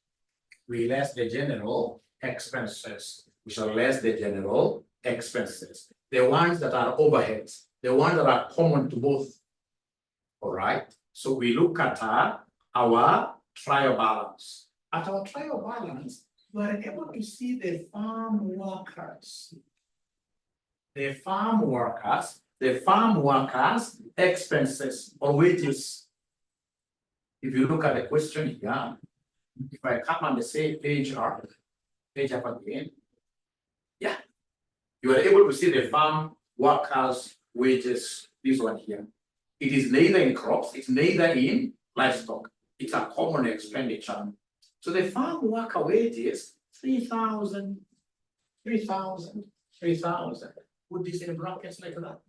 We less the general expenses. We shall less the general expenses. The ones that are overheads, the ones that are common to both. All right. So we look at our trial balance. At our trial balance, we are able to see the farm workers. The farm workers expenses or wages. If you look at the question here, if I come and say page up again, yeah, you are able to see the farm workers wages, this one here. It is neither in crops, it's neither in livestock. It's a common expenditure. So the farm worker wages, 3,000, 3,000, 3,000. Put this in brackets like that.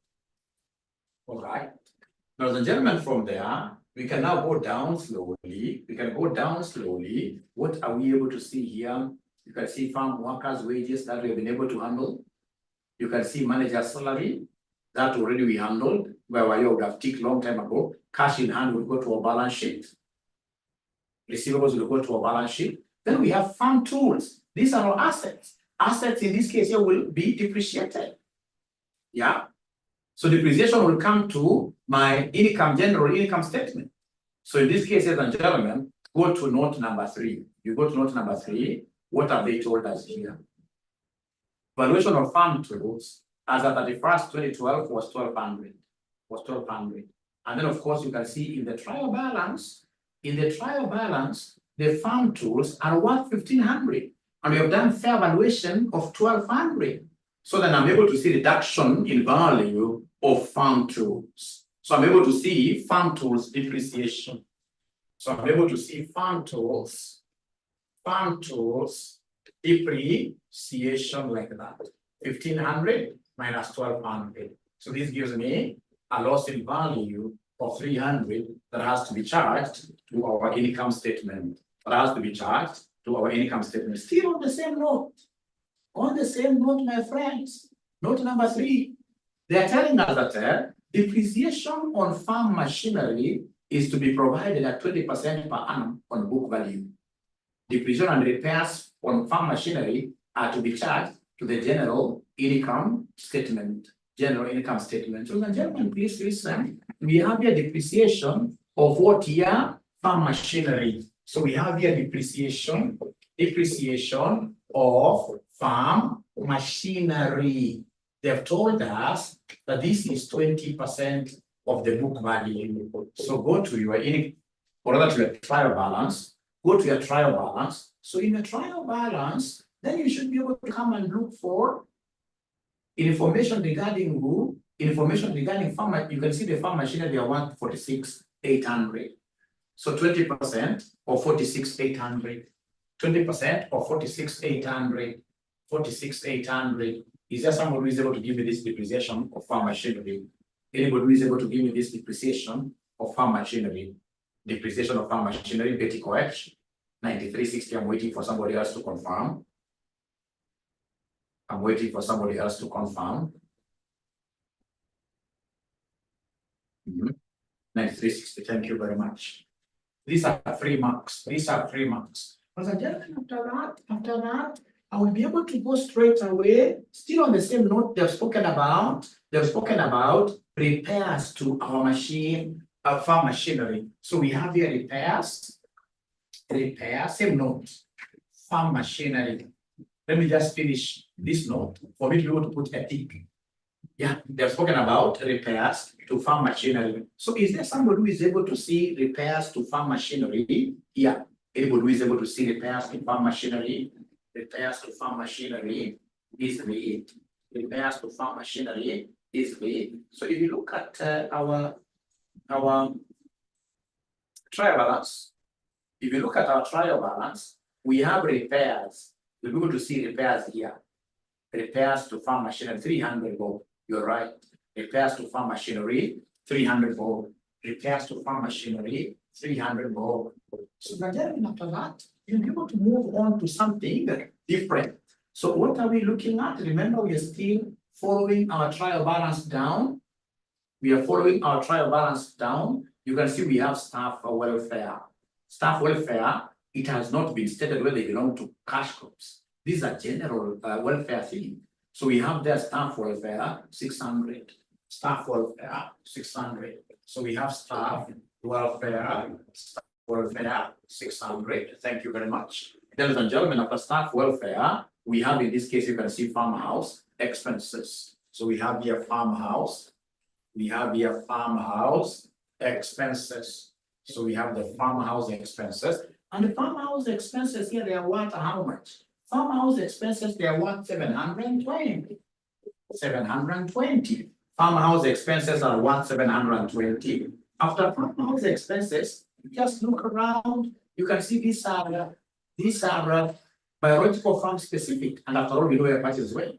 All right. Now, the gentleman from there, we can now go down slowly. What are we able to see here? You can see farm workers' wages that we have been able to handle. You can see manager's salary that already we handled, where you would have ticked long time ago. Cash in hand will go to a balance sheet. Receivables will go to a balance sheet. Then we have farm tools. These are our assets. Assets in this case here will be depreciated. Yeah. So depreciation will come to my general income statement. So in this case, ladies and gentlemen, go to note number 3. You go to note number 3. What have they told us here? Valuation of farm tools as at 31st, 2012 was 1,200. And then of course you can see in the trial balance, the farm tools are worth 1,500. And we have done fair valuation of 1,200. So then I'm able to see reduction in value of farm tools. So I'm able to see farm tools depreciation. So I'm able to see farm tools depreciation like that. 1,500 minus 1,200. So this gives me a loss in value of 300 that has to be charged to our income statement. Still on the same note. On the same note, my friends, note number 3, they are telling us that depreciation on farm machinery is to be provided at 20% per annum on book value. Depreciation and repairs on farm machinery are to be charged to the general income statement. So, gentlemen, please listen. We have here depreciation of what here? Farm machinery. So we have here depreciation of farm machinery. They've told us that this is 20% of the book value. So go to your trial balance. Go to your trial balance. So in your trial balance, then you should be able to come and look for information regarding who? Information regarding farm. You can see the farm machinery, they are 146,800. So 20% of 46,800. 20% of 46,800. 46,800. Is there somebody who is able to give me this depreciation of farm machinery? Anybody who is able to give me this depreciation of farm machinery? Depreciation of farm machinery, Betty Koech, 9360. I'm waiting for somebody else to confirm. I'm waiting for somebody else to confirm. 9360. Thank you very much. These are 3 marks. These are 3 marks. But then after that, I will be able to go straight away. Still on the same note, they've spoken about repairs to our machine, our farm machinery. So we have here repairs, same note, farm machinery. Let me just finish this note for me to be able to put a tick. Yeah, they've spoken about repairs to farm machinery. So is there somebody who is able to see repairs to farm machinery? Yeah, anybody who is able to see repairs to farm machinery? Repairs to farm machinery is the repairs to farm machinery is the. So if you look at our trial balance, if you look at our trial balance, we have repairs. We're going to see repairs here. Repairs to farm machinery, 300 bob. You're right. Repairs to farm machinery, 300 bob. Repairs to farm machinery, 300 bob. So then after that, you'll be able to move on to something different. So what are we looking at? Remember, we are still following our trial balance down. We are following our trial balance down. You can see we have staff welfare. Staff welfare, it has not been stated whether they belong to cash crops. These are general welfare things. So we have their staff welfare, 600. Staff welfare, 600. So we have staff welfare, 600. Thank you very much. Ladies and gentlemen, after staff welfare, we have in this case, you can see farmhouse expenses. So we have here farmhouse. We have here farmhouse expenses. So we have the farmhouse expenses. And the farmhouse expenses here, they are worth how much? Farmhouse expenses, they are worth 720. 720. Farmhouse expenses are worth 720. After farmhouse expenses, just look around. You can see these are biological farm specific. And after all, we know where prices went.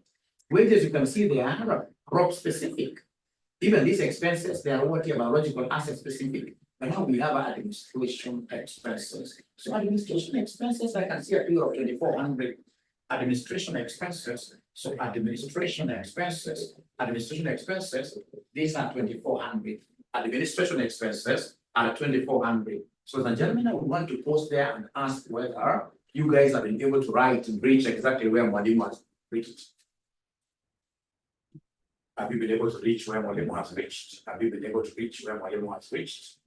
Wages, you can see they are crop specific. Even these expenses, they are what biological asset specific. But now we have administration expenses. So administration expenses, I can see a figure of 2,400. Administration expenses. So administration expenses, these are 2,400. Administration expenses are 2,400. So the gentlemen, I would want to pause there and ask whether you guys have been able to write and reach exactly where Mwalimu has reached. Have you been able to reach where Mwalimu has reached? Have you been able to reach where Mwalimu has reached?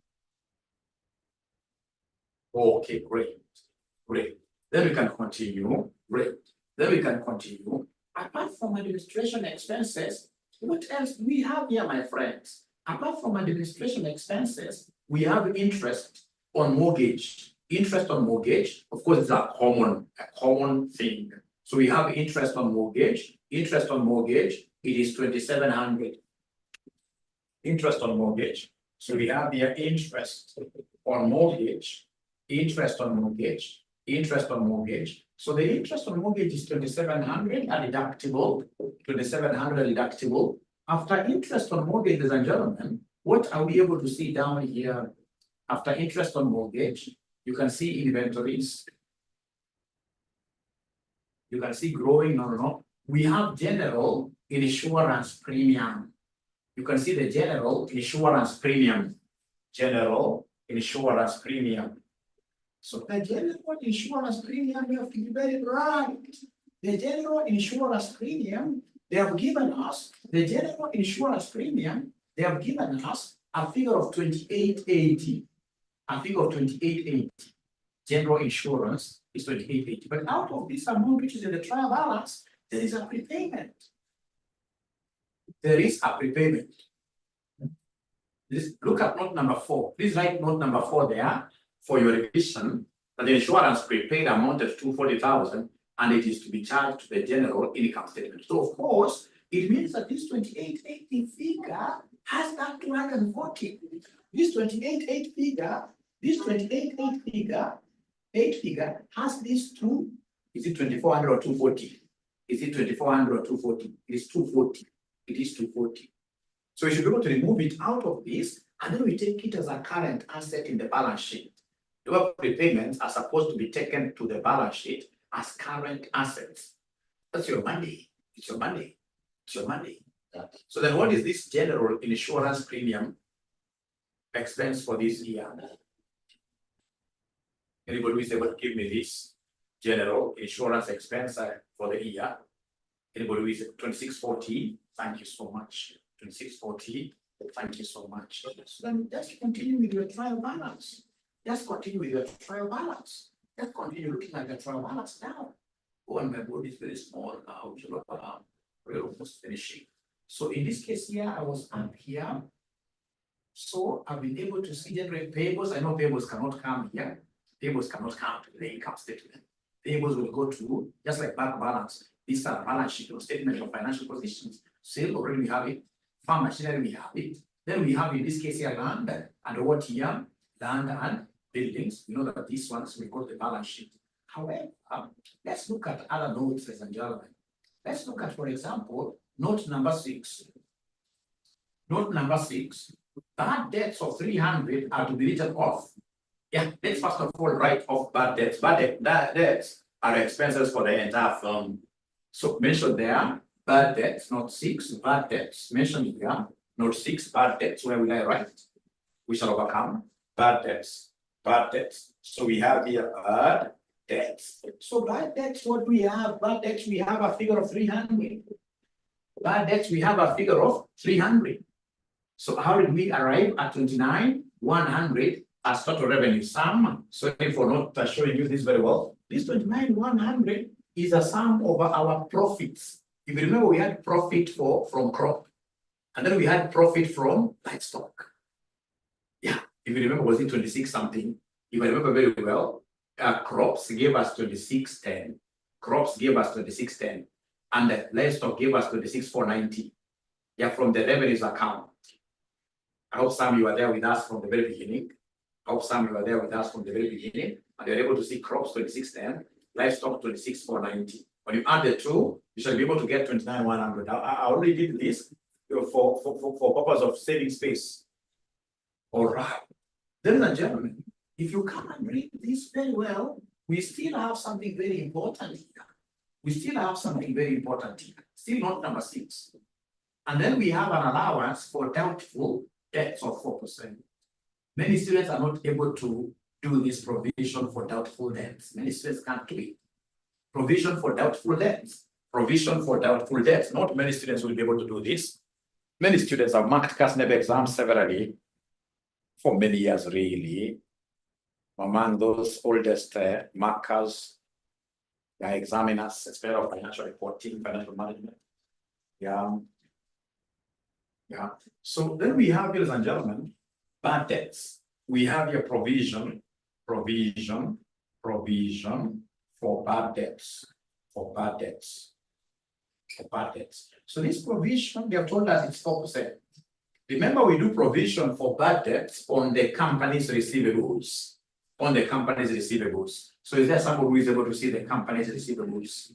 Okay, great. Then we can continue. Great. Then we can continue. Apart from administration expenses, what else do we have here, my friends? Apart from administration expenses, we have interest on mortgage. Interest on mortgage, of course, is a common thing. So we have interest on mortgage. Interest on mortgage, it is 2,700. Interest on mortgage. So we have here interest on mortgage. Interest on mortgage. Interest on mortgage. So the interest on mortgage is 2,700 and deductible. 2,700 deductible. After interest on mortgage, ladies and gentlemen, what are we able to see down here? After interest on mortgage, you can see inventories. You can see growing. No. We have general insurance premium. You can see the general insurance premium. General insurance premium. So the general insurance premium, you have to be very right. The general insurance premium, they have given us, the general insurance premium, they have given us a figure of 2,880. a figure of 2880. General insurance is 2880. But out of this amount which is in the trial balance, there is a prepayment. There is a prepayment. Look at note number 4. Please write note number 4 there for your revision. That the insurance prepaid amount of 240,000 and it is to be charged to the general income statement. So of course, it means that this 2880 figure has that 240. This 2880 figure has these two. Is it 2400 or 240? Is it 2400 or 240? It is 240. It is 240. So we should be able to remove it out of this, and then we take it as a current asset in the balance sheet. The prepayments are supposed to be taken to the balance sheet as current assets. That's your money. It's your money. It's your money. So then what is this general insurance premium expense for this year? Anybody who is able to give me this general insurance expense for the year? Anybody who is 2640? Thank you so much. 2640. Thank you so much. So then just continue with your trial balance. Just continue with your trial balance. Just continue looking at your trial balance now. Oh, and my body is very small now. We're almost finishing. So in this case here, I was up here. So I've been able to see generate payables. I know payables cannot come here. Payables cannot come to the income statement. Payables will go to, just like bank balance. These are balance sheet or statement of financial positions. Sale already we have it. Farm machinery we have it. Then we have in this case here land and what here? Land and buildings. You know that these ones will go to the balance sheet. However, let's look at other notes, ladies and gentlemen. Let's look at, for example, note number 6. Note number 6. Bad debts of 300 are to be written off. Yeah, let's first of all write off bad debts. Bad debts are expenses for the entire firm. So mention there, bad debts, not 6, bad debts. Mention here, not 6, bad debts. Where will I write? We shall overcome bad debts. Bad debts. So we have here bad debts. So bad debts, what we have? Bad debts, we have a figure of 300. Bad debts, we have a figure of 300. So how did we arrive at 29,100 as total revenue sum? Sorry for not showing you this very well. This 29,100 is a sum over our profits. If you remember, we had profit from crop, and then we had profit from livestock. Yeah, if you remember, was it 26 something? If I remember very well, crops gave us 2610. Crops gave us 2610, and the livestock gave us 26,490. Yeah, from the revenues account. I hope some of you are there with us from the very beginning. I hope some of you are there with us from the very beginning, and you're able to see crops 2610, livestock 26,490. When you add the two, you shall be able to get 29,100. I already did this for purpose of saving space. All right. Ladies and gentlemen, if you come and read this very well, we still have something very important here. We still have something very important here. Still not number 6. And then we have an allowance for doubtful debts of 4%. Many students are not able to do this provision for doubtful debts. Many students can't do it. Provision for doubtful debts. Provision for doubtful debts. Not many students will be able to do this. Many students have marked CASNEB exams severally for many years, really. Among those oldest markers, examiners, especially of financial reporting, financial management. Yeah. So then we have, ladies and gentlemen, bad debts. We have your provision for bad debts. So this provision, they have told us it's 4%. Remember, we do provision for bad debts on the company's receivables. So is there someone who is able to see the company's receivables?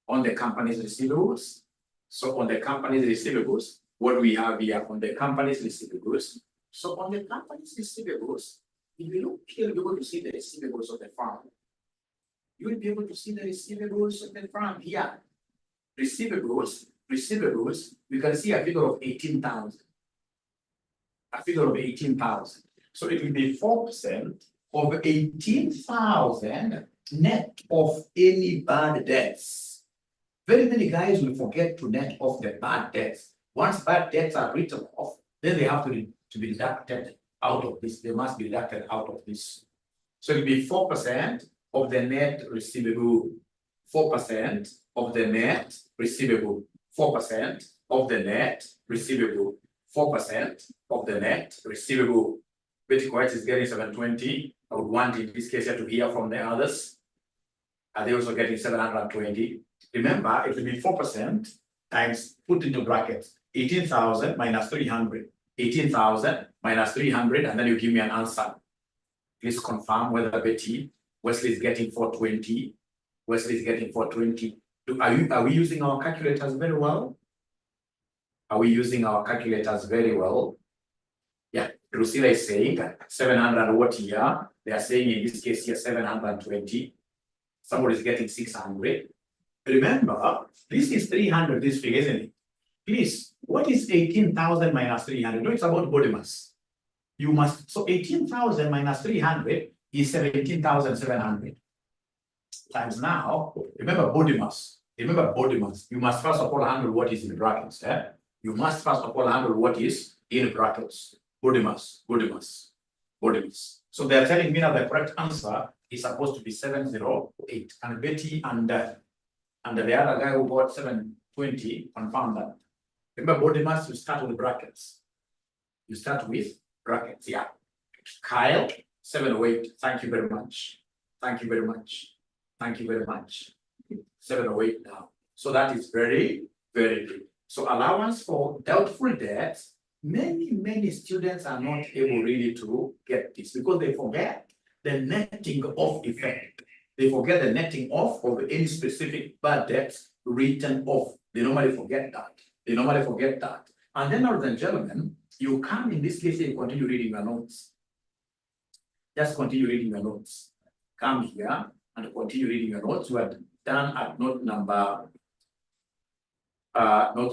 On the company's receivables. So on the company's receivables, what we have here on the company's receivables. So on the company's receivables, if you look here, you're able to see the receivables of the farm. You will be able to see the receivables of the farm here. Receivables, we can see a figure of 18,000. A figure of 18,000. So it will be 4% of 18,000 net of any bad debts. Very many guys will forget to net off the bad debts. Once bad debts are written off, then they have to be deducted out of this. They must be deducted out of this. So it will be 4% of the net receivable. 4% of the net receivable. 4% of the net receivable. 4% of the net receivable. Betty White is getting 720. I would want in this case here to hear from the others. Are they also getting 720? Remember, it will be 4% times, put into brackets, 18,000 minus 300. 18,000 minus 300, and then you give me an answer. Please confirm whether Betty, Wesley is getting 420. Wesley is getting 420. Are we using our calculators very well? Are we using our calculators very well? Yeah, Drusilla is saying 700 what here? They are saying in this case here 720. Somebody is getting 600. Remember, this is 300, this figure, isn't it? Please, what is 18,000 minus 300? No, it's about body mass. You must, so 18,000 minus 300 is 17,700. Times now, remember body mass. Remember body mass. You must first of all handle what is in brackets. You must first of all handle what is in brackets. Body mass, body mass, body mass. So they're telling me that the correct answer is supposed to be 708. And Betty and the other guy who got 720 confirmed that. Remember body mass, you start with brackets. You start with brackets, yeah. Kyle, 708. Thank you very much. Thank you very much. Thank you very much. 708 now. So that is very, very good. So allowance for doubtful debts, many students are not able really to get this because they forget the netting off effect. They forget the netting off of any specific bad debts written off. They normally forget that. They normally forget that. And then, ladies and gentlemen, you come in this case and continue reading your notes. Just continue reading your notes. Come here and continue reading your notes. You are done at note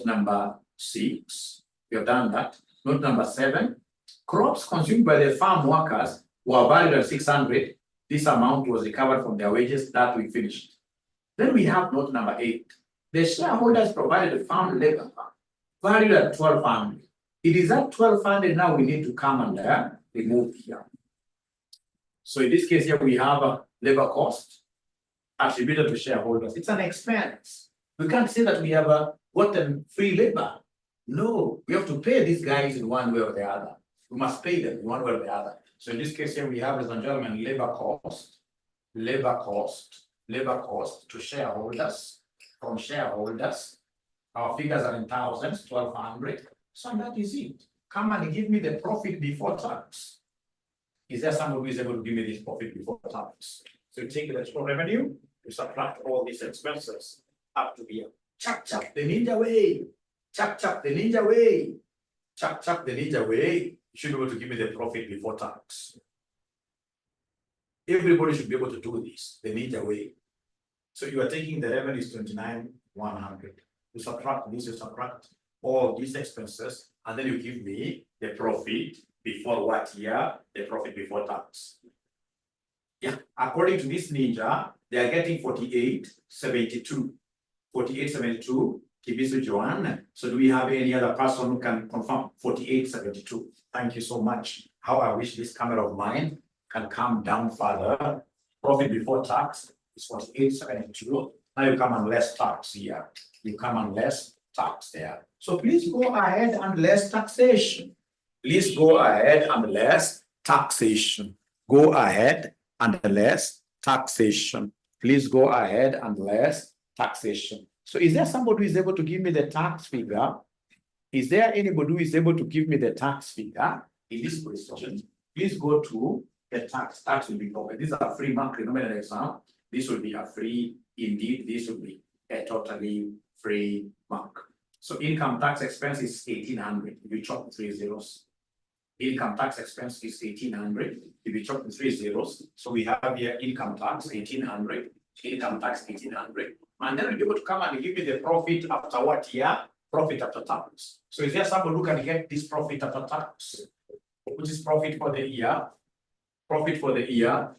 number 6. You have done that. Note number 7. Crops consumed by the farm workers were valued at 600. This amount was recovered from their wages. That we finished. Then we have note number 8. The shareholders provided a farm labor valued at 1,200. It is at 1,200 now. We need to come and remove here. So in this case here we have a labor cost attributed to shareholders. It's an expense. We can't say that we have gotten free labor. No, we have to pay these guys in one way or the other. We must pay them in one way or the other. So in this case here we have, ladies and gentlemen, labor cost to shareholders. From shareholders, our figures are in thousands, 1,200. So that is it. Come and give me the profit before tax. Is there someone who is able to give me this profit before tax? So you take the total revenue, you subtract all these expenses up to here. Chop, chop, the ninja way. Chop, chop, the ninja way. Chop, chop, the ninja way. You should be able to give me the profit before tax. Everybody should be able to do this, the ninja way. So you are taking the revenue is 29,100. You subtract this, you subtract all these expenses, and then you give me the profit before what here? The profit before tax. Yeah, according to this ninja, they are getting 48.72. 48.72, Kibisu Joanne. So do we have any other person who can confirm 48.72? Thank you so much. How I wish this camera of mine can come down further. Profit before tax is 48.72. Now you come and less tax here. You come and less tax there. So please go ahead and less taxation. Please go ahead and less taxation. Go ahead and less taxation. Please go ahead and less taxation. So is there somebody who is able to give me the tax figure? Is there anybody who is able to give me the tax figure in this question? Please go to the tax. Tax will be covered. These are free mark. Remember the exam. This will be a free, indeed, this will be a totally free mark. So income tax expense is 1,800. If you chop 3 zeros. Income tax expense is 1,800. If you chop 3 zeros. So we have here income tax 1,800. Income tax 1,800. And then we'll be able to come and give me the profit after what year? Profit after tax. So is there somebody who can get this profit after tax? Which is profit for the year? Profit for the year.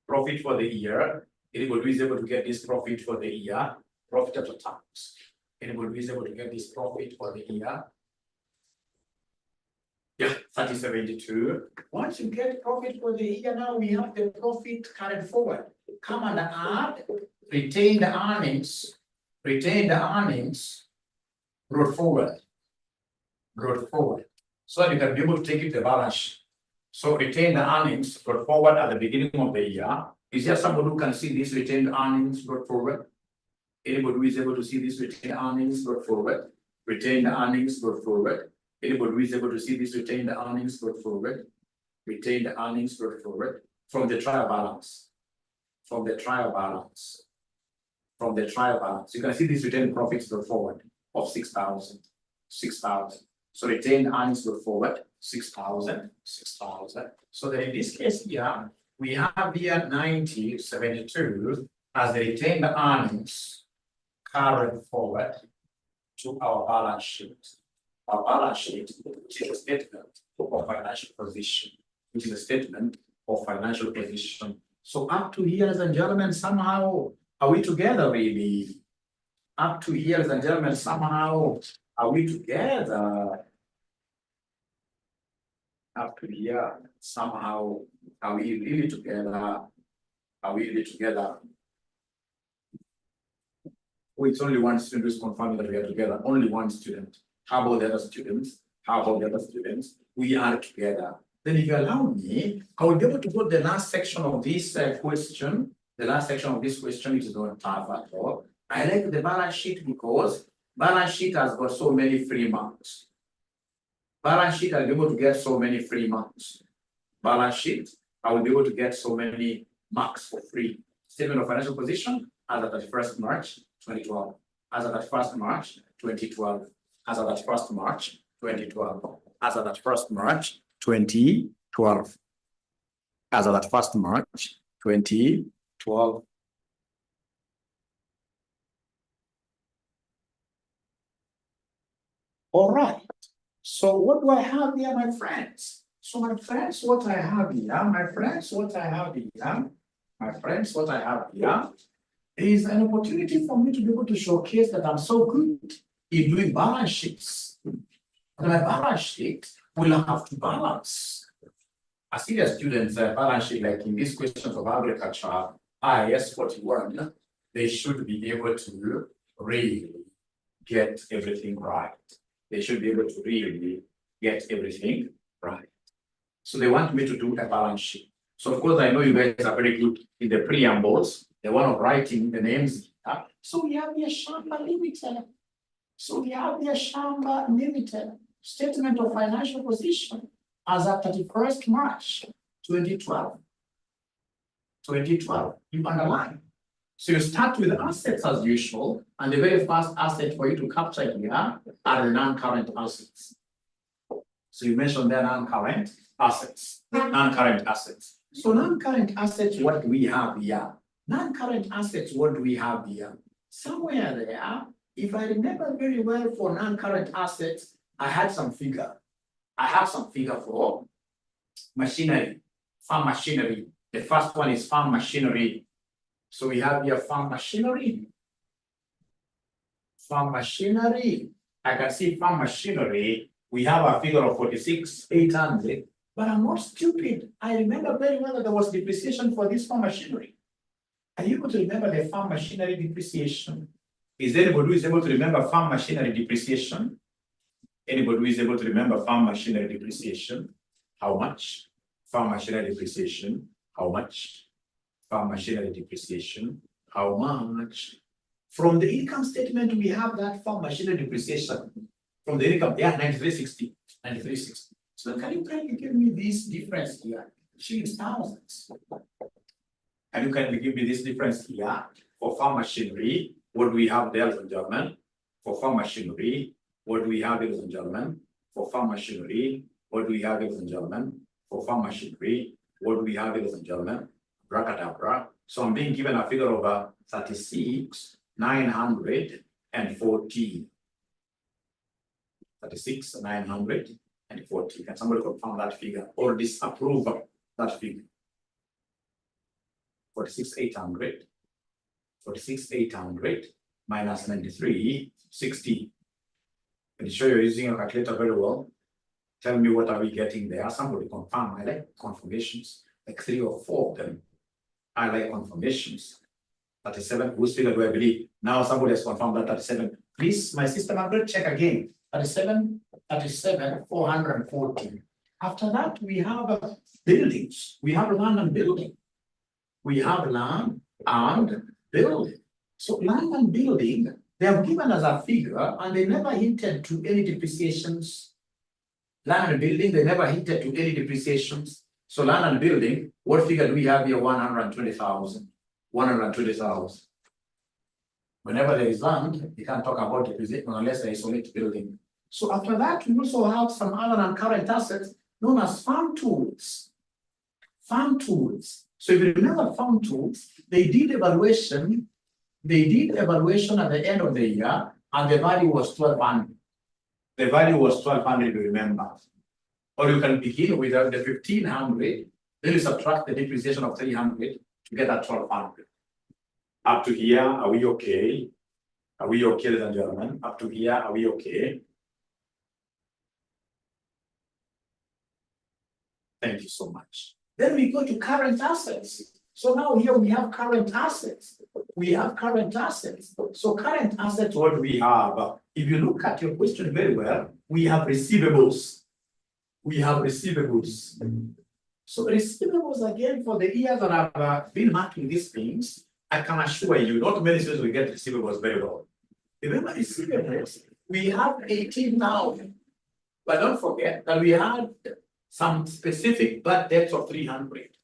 Profit for the year. Anybody who is able to get this profit for the year? Profit after tax. Anybody who is able to get this profit for the year? Yeah, 3072. Once you get profit for the year, now we have the profit carried forward. Come and add retained earnings, brought forward. So that you can be able to take it to the balance sheet. So retained earnings brought forward at the beginning of the year. Is there someone who can see these retained earnings brought forward? Anybody who is able to see these retained earnings brought forward? Retained earnings brought forward. Anybody who is able to see these retained earnings brought forward? Retained earnings brought forward from the trial balance. You can see these retained profits brought forward of 6,000. So retained earnings brought forward 6,000. So that in this case here, we have here 9072 as the retained earnings carried forward to our balance sheet. Our balance sheet, which is a statement of financial position. So up to here, ladies and gentlemen, somehow, are we together really? Up to here, ladies and gentlemen, somehow, are we together? Up to here, somehow, are we really together? Oh, it's only one student who's confirming that we are together. Only one student. How about the other students? We are together. Then if you allow me, I will be able to put the last section of this question. The last section of this question is not tough at all. I like the balance sheet because balance sheet has got so many free marks. Balance sheet, I'll be able to get so many free marks. Balance sheet, I will be able to get so many marks for free. Statement of financial position as at 31st March 2012. As at 1st March 2012. As at 1st March 2012. As at 1st March 2012. As at 1st March 2012. All right. So what do I have here, my friends? So my friends, what I have here is an opportunity for me to be able to showcase that I'm so good in doing balance sheets. And my balance sheet will have to balance. A serious student's balance sheet, like in these questions of agriculture, IAS 41, they should be able to really get everything right. So they want me to do a balance sheet. So of course, I know you guys are very good in the preambles, the one of writing the names. So we have the Shamba Limited. Statement of financial position as at 31st March 2012. You underline. So you start with assets as usual, and the very first asset for you to capture here are the non-current assets. So you mentioned the non-current assets. So non-current assets, what do we have here? Somewhere there, if I remember very well for non-current assets, I have some figure for machinery, farm machinery. The first one is farm machinery. So we have here farm machinery. I can see farm machinery. We have a figure of 46,800, but I'm not stupid. I remember very well that there was depreciation for this farm machinery. Are you able to remember the farm machinery depreciation? Is there anybody who is able to remember farm machinery depreciation? How much? Farm machinery depreciation. How much? From the income statement, we have that farm machinery depreciation. From the income, 9360. So can you kindly give me this difference here? Shillings, thousands. And you can give me this difference here for farm machinery. What do we have there, ladies and gentlemen? For farm machinery, what do we have, ladies and gentlemen? For farm machinery, what do we have, ladies and gentlemen? For farm machinery, what do we have, ladies and gentlemen? Bracadabra. So I'm being given a figure of 36,940. 36,940. Can somebody confirm that figure or disapprove that figure? 46,800 minus 9360. Can you show you're using a calculator very well? Tell me what are we getting there. Somebody confirm. I like confirmations, like 3 or 4 of them. I like confirmations. 37, whose figure do I believe? Now somebody has confirmed that 37. Please, my sister Margaret, check again. 37, 440. After that, we have buildings. We have land and building. We have land and building. So land and building, they have given us a figure and they never hinted to any depreciations. Land and building, they never hinted to any depreciations. So land and building, what figure do we have here? 120,000. 120,000. Whenever there is land, you can't talk about depreciation unless they isolate building. So after that, we also have some other non-current assets known as farm tools. Farm tools. So if you remember farm tools, they did evaluation. They did evaluation at the end of the year, and the value was 1,200. The value was 1,200, you remember. Or you can begin with the 1,500, then you subtract the depreciation of 300 to get that 1,200. Up to here, are we okay? Are we okay, ladies and gentlemen? Up to here, are we okay? Thank you so much. Then we go to current assets. So now here we have current assets. We have current assets. So current assets, what do we have? If you look at your question very well, we have receivables. We have receivables. So receivables again for the years that I've been marking these things, I can assure you, not many students will get receivables very well. Remember receivables, we have 18 now. But don't forget that we had some specific bad debts of 300.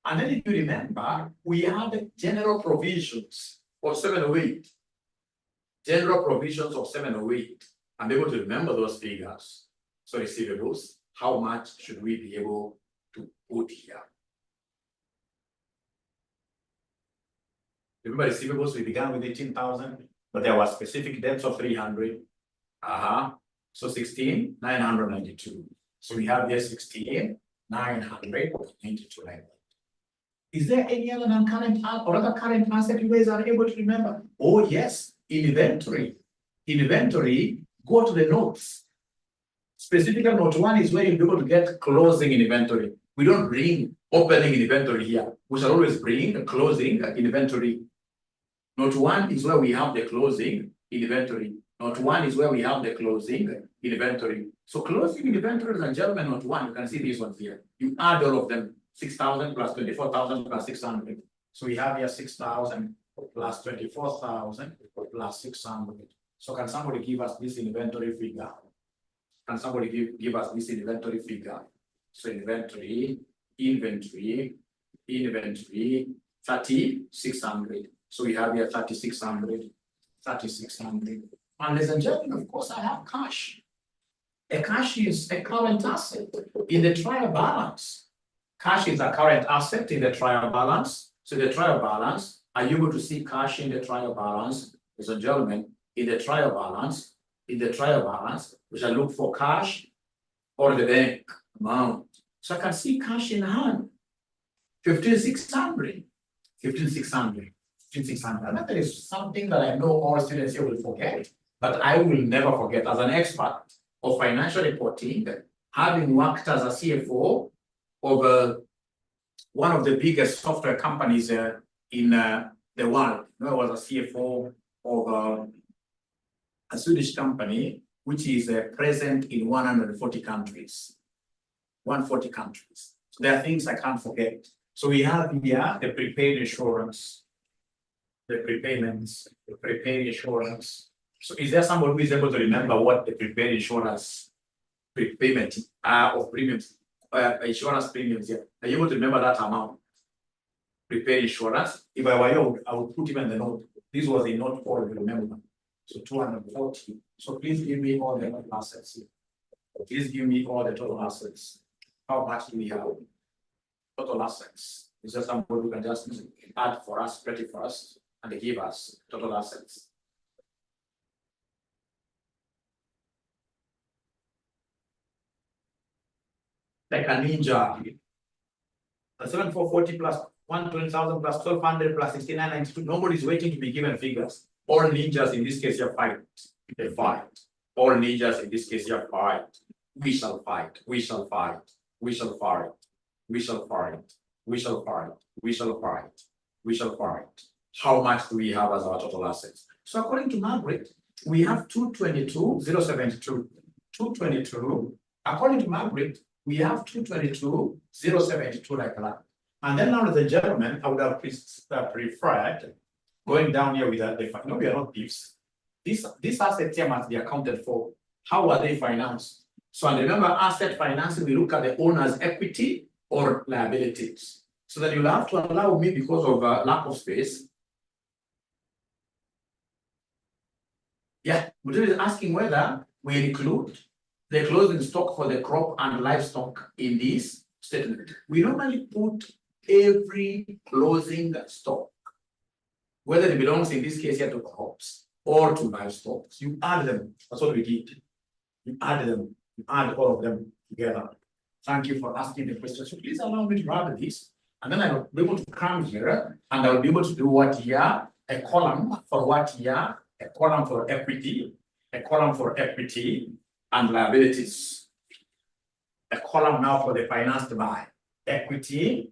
And then if you remember, we had general provisions of 708. General provisions of 708. I'm able to remember those figures. So receivables, how much should we be able to put here? Remember receivables, we began with 18,000, but there were specific debts of 300. So 16,992. So we have here 16,992. Is there any other non-current or other current asset you guys are able to remember? Oh yes, inventory. Inventory, go to the notes. Specifically, note 1 is where you'll be able to get closing inventory. We don't bring opening inventory here. We shall always bring closing inventory. Note 1 is where we have the closing inventory. Note 1 is where we have the closing inventory. So closing inventory, ladies and gentlemen, note 1, you can see these ones here. You add all of them, 6,000 plus 24,000 plus 600. So we have here 6,000 plus 24,000 plus 600. So can somebody give us this inventory figure? Can somebody give us this inventory figure? So inventory, 3,600. So we have here 3,600. And ladies and gentlemen, of course, I have cash. A cash is a current asset in the trial balance. Cash is a current asset in the trial balance. So the trial balance, are you able to see cash in the trial balance? Ladies and gentlemen, in the trial balance, we shall look for cash or the bank amount. So I can see cash in hand, 15,600. And that is something that I know all students here will forget, but I will never forget. As an expert of financial reporting, having worked as a CFO of one of the biggest software companies in the world. I was a CFO of a Swedish company, which is present in 140 countries. 140 countries. So there are things I can't forget. So we have here the prepaid insurance, the prepayments, the prepaid insurance. So is there somebody who is able to remember what the prepaid insurance prepayment of premiums, insurance premiums here? Are you able to remember that amount? Prepaid insurance. If I were you, I would put even the note. This was a note 4, if you remember. So 240. So please give me all the total assets here. Please give me all the total assets. How much do we have? Total assets. Is there somebody who can just add for us, spread it for us, and give us total assets? Like a ninja. 7,440 plus 120,000 plus 1,200 plus 6992. Nobody's waiting to be given figures. All ninjas in this case, you fight. They fight. All ninjas in this case, you fight. We shall fight. We shall fight. We shall fight. We shall fight. We shall fight. We shall fight. We shall fight. How much do we have as our total assets? So according to Margaret, we have 222,072. 222. According to Margaret, we have 222,072 like that. And then, ladies and gentlemen, I would have preferred going down here with the no, we are not thieves. These assets here must be accounted for. How are they financed? So, and remember, asset financing, we look at the owner's equity or liabilities. So that you'll have to allow me, because of lack of space. Yeah, Mutu is asking whether we include the closing stock for the crop and livestock in this statement. We normally put every closing stock, whether it belongs in this case here to crops or to livestock. You add them. That's what we did. You add them. You add all of them together. Thank you for asking the question. So please allow me to wrap this, and then I'll be able to come here and I'll be able to do what here? A column for what here? A column for equity, a column for equity and liabilities. A column now for the financed by equity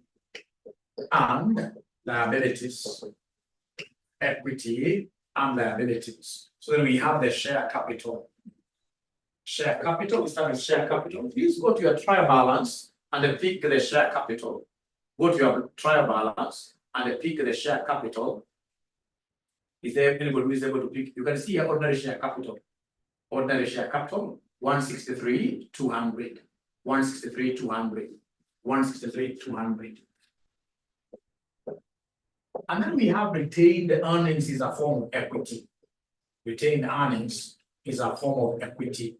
and liabilities. Equity and liabilities. So then we have the share capital. Share capital, we start with share capital. Please go to your trial balance and then pick the share capital. Go to your trial balance and then pick the share capital. Is there anybody who is able to pick? You can see your ordinary share capital. Ordinary share capital, 163,200. 163,200. 163,200. And then we have retained earnings is a form of equity. Retained earnings is a form of equity.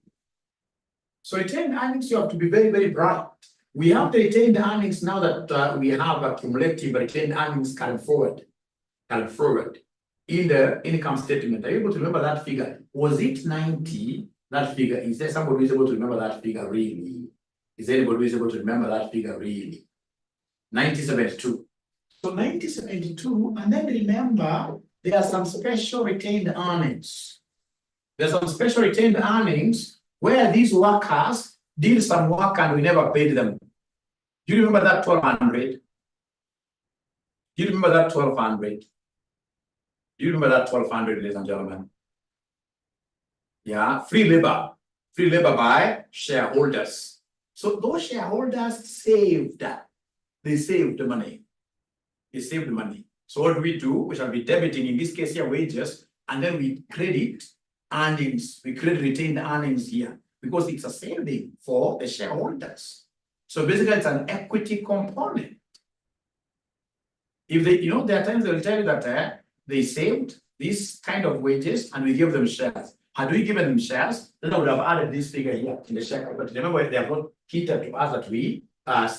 So retained earnings, you have to be very, very bright. We have the retained earnings now that we have a cumulative retained earnings carried forward. Carried forward in the income statement. Are you able to remember that figure? Was it 90? That figure? Is there somebody who is able to remember that figure really? Is there anybody who is able to remember that figure really? 9072. So 9072, and then remember there are some special retained earnings. There's some special retained earnings where these workers did some work and we never paid them. Do you remember that 1,200? Do you remember that 1,200? Do you remember that 1,200, ladies and gentlemen? Yeah, free labor by shareholders. So those shareholders saved that. They saved the money. They saved the money. So what do? We shall be debiting, in this case here, wages, and then we credit earnings. We credit retained earnings here because it's a saving for the shareholders. So basically, it's an equity component. If they, there are times they will tell you that they saved this kind of wages and we give them shares. Had we given them shares, then I would have added this figure here in the share. But remember, they have not hinted to us that we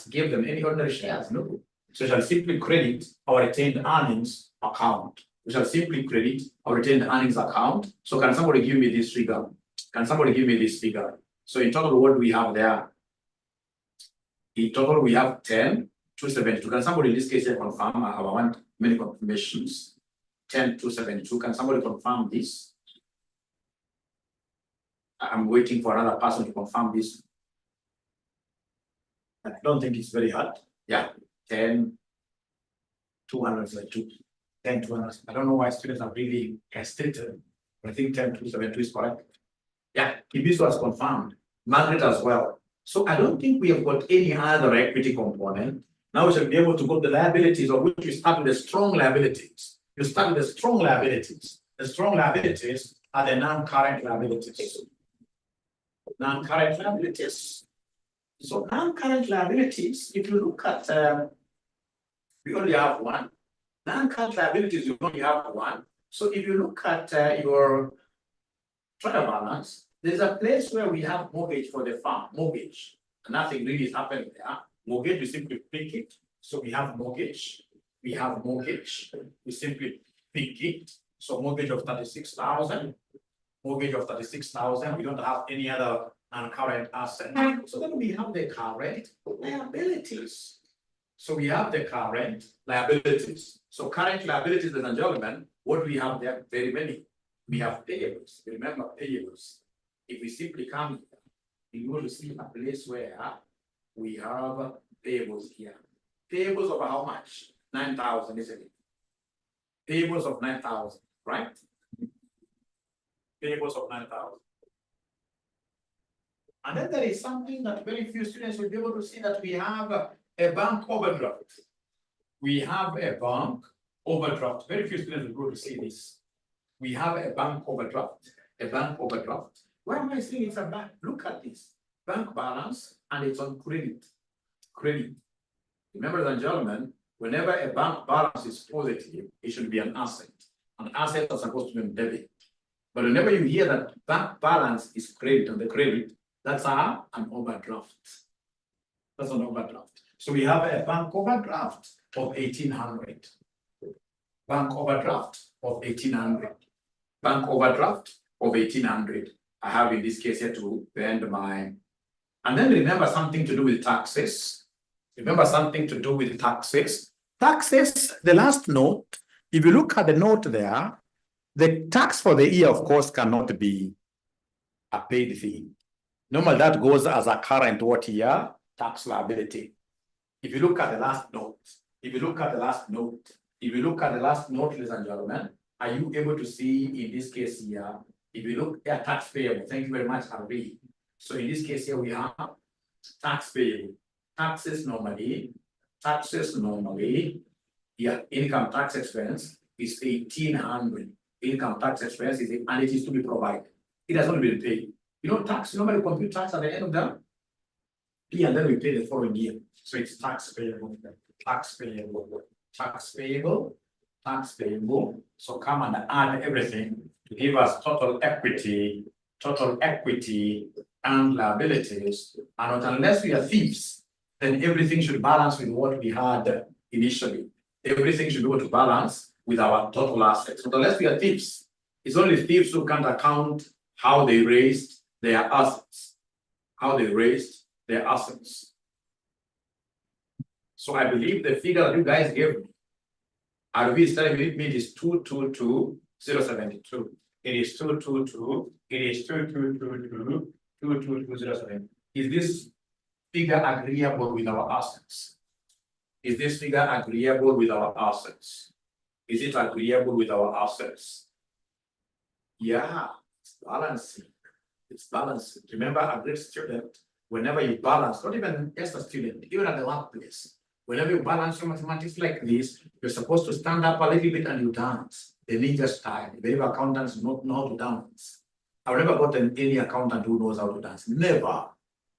give them any ordinary shares. No. So we shall simply credit our retained earnings account. We shall simply credit our retained earnings account. So can somebody give me this figure? Can somebody give me this figure? So in total, what do we have there? In total, we have 10,272. Can somebody in this case here confirm? I want many confirmations. 10,272. Can somebody confirm this? I'm waiting for another person to confirm this. I don't think it's very hard. Yeah, 10,272. 10,200. I don't know why students are really hesitated, but I think 10,272 is correct. Yeah, Ibisu was confirmed. Margaret as well. So I don't think we have got any other equity component. Now we shall be able to go to the liabilities, of which we start with the strong liabilities. You start with the strong liabilities. The strong liabilities are the non-current liabilities. Non-current liabilities. So non-current liabilities, if you look at, we only have one. Non-current liabilities, you only have one. So if you look at your trial balance, there's a place where we have mortgage for the farm, mortgage. Nothing really is happening there. Mortgage, we simply pick it. So we have mortgage. We have mortgage. We simply pick it. So mortgage of 36,000. Mortgage of 36,000. We don't have any other non-current asset. So then we have the current liabilities. So we have the current liabilities. So current liabilities, ladies and gentlemen, what do we have there? Very many. We have payables. Remember payables. If we simply come here, you will see a place where we have payables here. Payables of how much? 9,000, isn't it? Payables of 9,000, right? Payables of 9,000. And then there is something that very few students will be able to see, that we have a bank overdraft. We have a bank overdraft. Very few students will be able to see this. We have a bank overdraft. A bank overdraft. Why am I saying it's a bank? Look at this. Bank balance, and it's on credit. Credit. Remember, ladies and gentlemen, whenever a bank balance is positive, it should be an asset. An asset is supposed to be on debit. But whenever you hear that bank balance is credit on the credit, that's an overdraft. That's an overdraft. So we have a bank overdraft of 1,800. Bank overdraft of 1,800. Bank overdraft of 1,800. I have in this case here to end my. And then remember something to do with taxes. Remember something to do with taxes. Taxes, the last note, if you look at the note there, the tax for the year, of course, cannot be a paid fee. Normally, that goes as a current what year tax liability. If you look at the last note, ladies and gentlemen, are you able to see in this case here? If you look at tax payable, thank you very much, Harvey. So in this case here, we have tax payable. Taxes normally, yeah, income tax expense is 1,800. Income tax expense is, and it is to be provided. It has not been paid. You know, tax, normally compute tax at the end of the year, and then we pay the following year. So it's tax payable, tax payable, tax payable, tax payable. So come and add everything to give us total equity and liabilities. And unless we are thieves, then everything should balance with what we had initially. Everything should be able to balance with our total assets. So unless we are thieves, it's only thieves who can't account how they raised their assets. So I believe the figure that you guys gave me, RV is telling me it is 222,072. It is 222. It is 222,070. Is this figure agreeable with our assets? Is this figure agreeable with our assets? Is it agreeable with our assets? Yeah, it's balancing. It's balancing. Remember, a great student, whenever you balance, not even just a student, even at the workplace, whenever you balance your mathematics like this, you're supposed to stand up a little bit and you dance. The ninja style. Many accountants do not know how to dance. I've never gotten any accountant who knows how to dance. Never.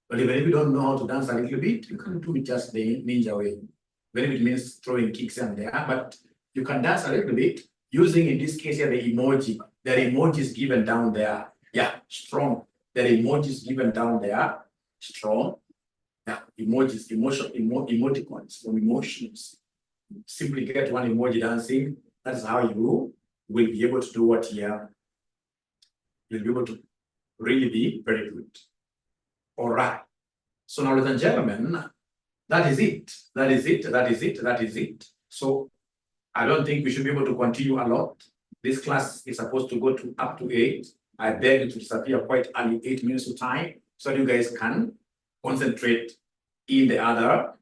But even if you don't know how to dance a little bit, you can do it just the ninja way. Very it means throwing kicks in there, but you can dance a little bit using, in this case here, the emoji. There are emojis given down there. Yeah, strong. There are emojis given down there. Strong. Yeah, emojis, emoticons from emotions. Simply get one emoji dancing. That is how you will be able to do what here. You'll be able to really be very good. All right. So now, ladies and gentlemen, that is it. So I don't think we should be able to continue a lot. This class is supposed to go to up to 8. I beg you to disappear quite early, 8 minutes of time, so you guys can concentrate in the other.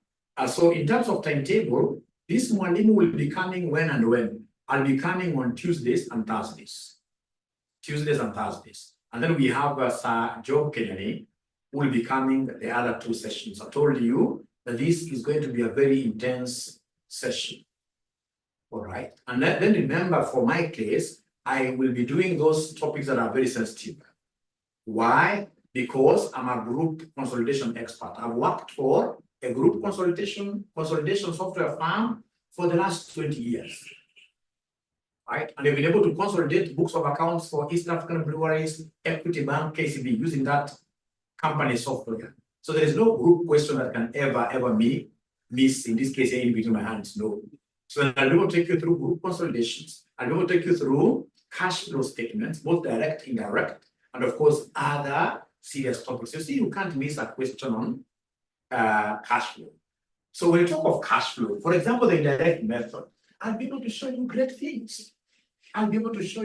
So in terms of timetable, this Mwalimu will be coming when and when. I'll be coming on Tuesdays and Thursdays. And then we have Sir Joe Kenyani, who will be coming the other 2 sessions. I told you that this is going to be a very intense session. All right. And then remember, for my case, I will be doing those topics that are very sensitive. Why? Because I'm a group consolidation expert. I've worked for a group consolidation software firm for the last 20 years. Right? And they've been able to consolidate books of accounts for East African breweries, Equity Bank, KCB, using that company software. So there is no group question that can ever miss, in this case, in between my hands. No. So I'll be able to take you through group consolidations. I'll be able to take you through cash flow statements, both direct, indirect, and of course, other serious topics. You see, you can't miss a question on cash flow. So when you talk of cash flow, for example, the indirect method, I'll be able to show you great things. Ladies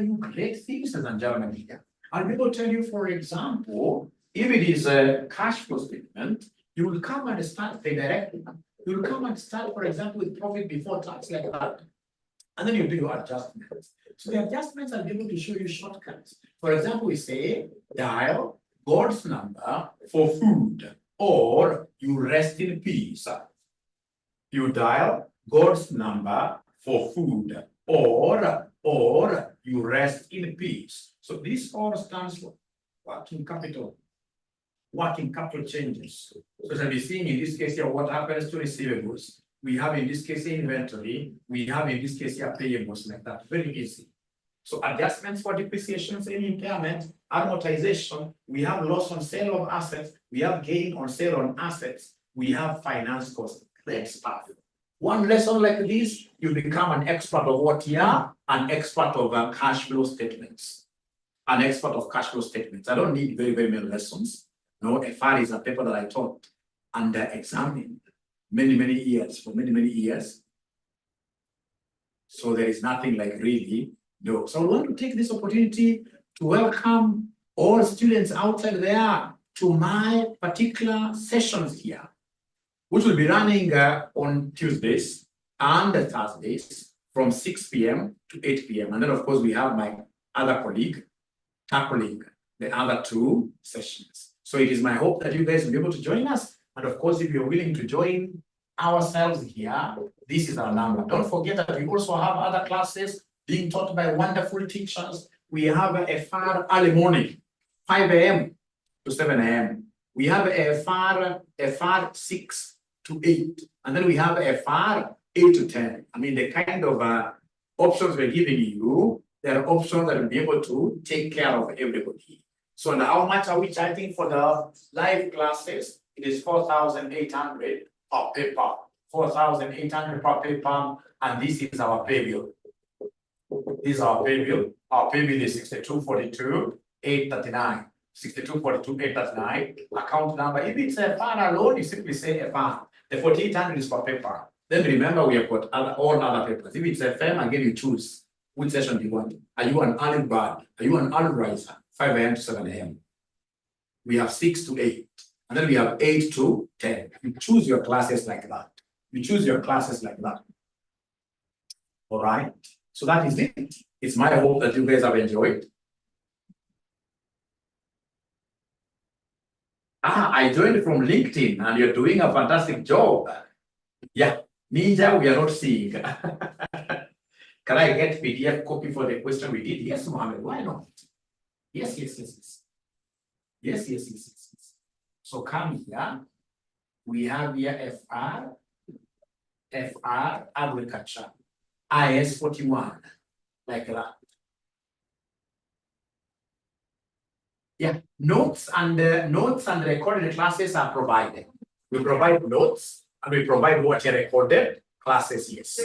and gentlemen, here. I'll be able to tell you, for example, If it is a cash flow statement, you will come and start pay directly. You will come and start, for example, with profit before tax like that. And then you do your adjustments. So the adjustments are able to show you shortcuts. For example, we say dial God's number for food, or you rest in peace. You dial God's number for food, or you rest in peace. So this all stands for working capital changes. So as we're seeing in this case here, what happens to receivables? We have in this case inventory, we have in this case here payables like that, very easy. So adjustments for depreciations and impairment, amortization, we have loss on sale of assets, we have gain on sale on assets, we have finance costs. Great stuff. One lesson like this, you become an expert of what here? An expert of cash flow statements. An expert of cash flow statements. I don't need very, very many lessons. No, FR is a paper that I taught and examined many years, for many years. So there is nothing like really, no. So I want to take this opportunity to welcome all students outside there to my particular sessions here, which will be running on Tuesdays and Thursdays from 6 p.m. to 8 p.m. And then of course we have my other colleague tackling the other two sessions. So it is my hope that you guys will be able to join us. And of course, if you're willing to join ourselves here, this is our number. Don't forget that we also have other classes being taught by wonderful teachers. We have a FR early morning, 5 a.m. to 7 a.m. We have a FR 6 to 8. And then we have a FR 8 to 10. I mean, the kind of options we're giving you, there are options that will be able to take care of everybody. So now how much are we charging for the live classes? It is 4,800 per paper. 4,800 per paper, and this is our pay bill. This is our pay bill. Our pay bill is 6242,839. 6242,839. Account number. If it's a FAR alone, you simply say a FAR. The 4,800 is per paper. Then remember we have got all other papers. If it's a firm, again you choose which session do you want. Are you an early bird? Are you an early riser? 5 a.m. to 7 a.m. We have 6 to 8. And then we have 8 to 10. You choose your classes like that. You choose your classes like that. All right. So that is it. It's my hope that you guys have enjoyed. I joined from LinkedIn and you're doing a fantastic job. Yeah. Ninja, we are not seeing. Can I get PDF copy for the question we did? Yes, Mohammed. Why not? Yes. Yes. So come here. We have here FR agriculture, IS 41, like that. Yeah, notes and recorded classes are provided. We provide notes and we provide what you recorded classes. Yes,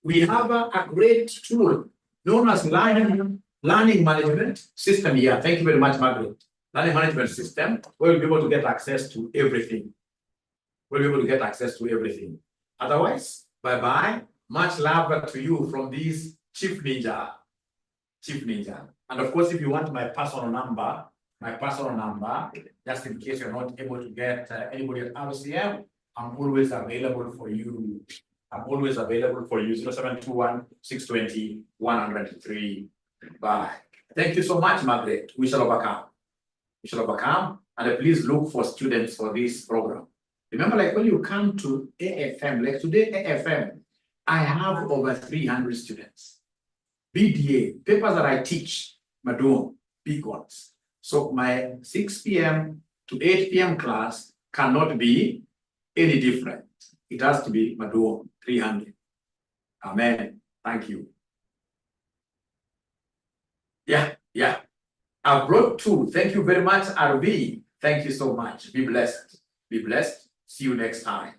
we have a great tool known as learning management system here. Thank you very much, Margaret. Learning management system. We'll be able to get access to everything. Otherwise, bye-bye. Much love to you from this Chief Ninja. And of course, if you want my personal number, just in case you're not able to get anybody at RCM, I'm always available for you. 0721 620 103. Bye. Thank you so much, Margaret. We shall overcome. And please look for students for this program. Remember, like when you come to AFM, like today AFM, I have over 300 students. BDA, papers that I teach, Madon, big ones. So my 6 p.m. to 8 p.m. class cannot be any different. It has to be Madon, 300. Amen. Thank you. Yeah. I've brought 2. Thank you very much, RB. Thank you so much. Be blessed. See you next time.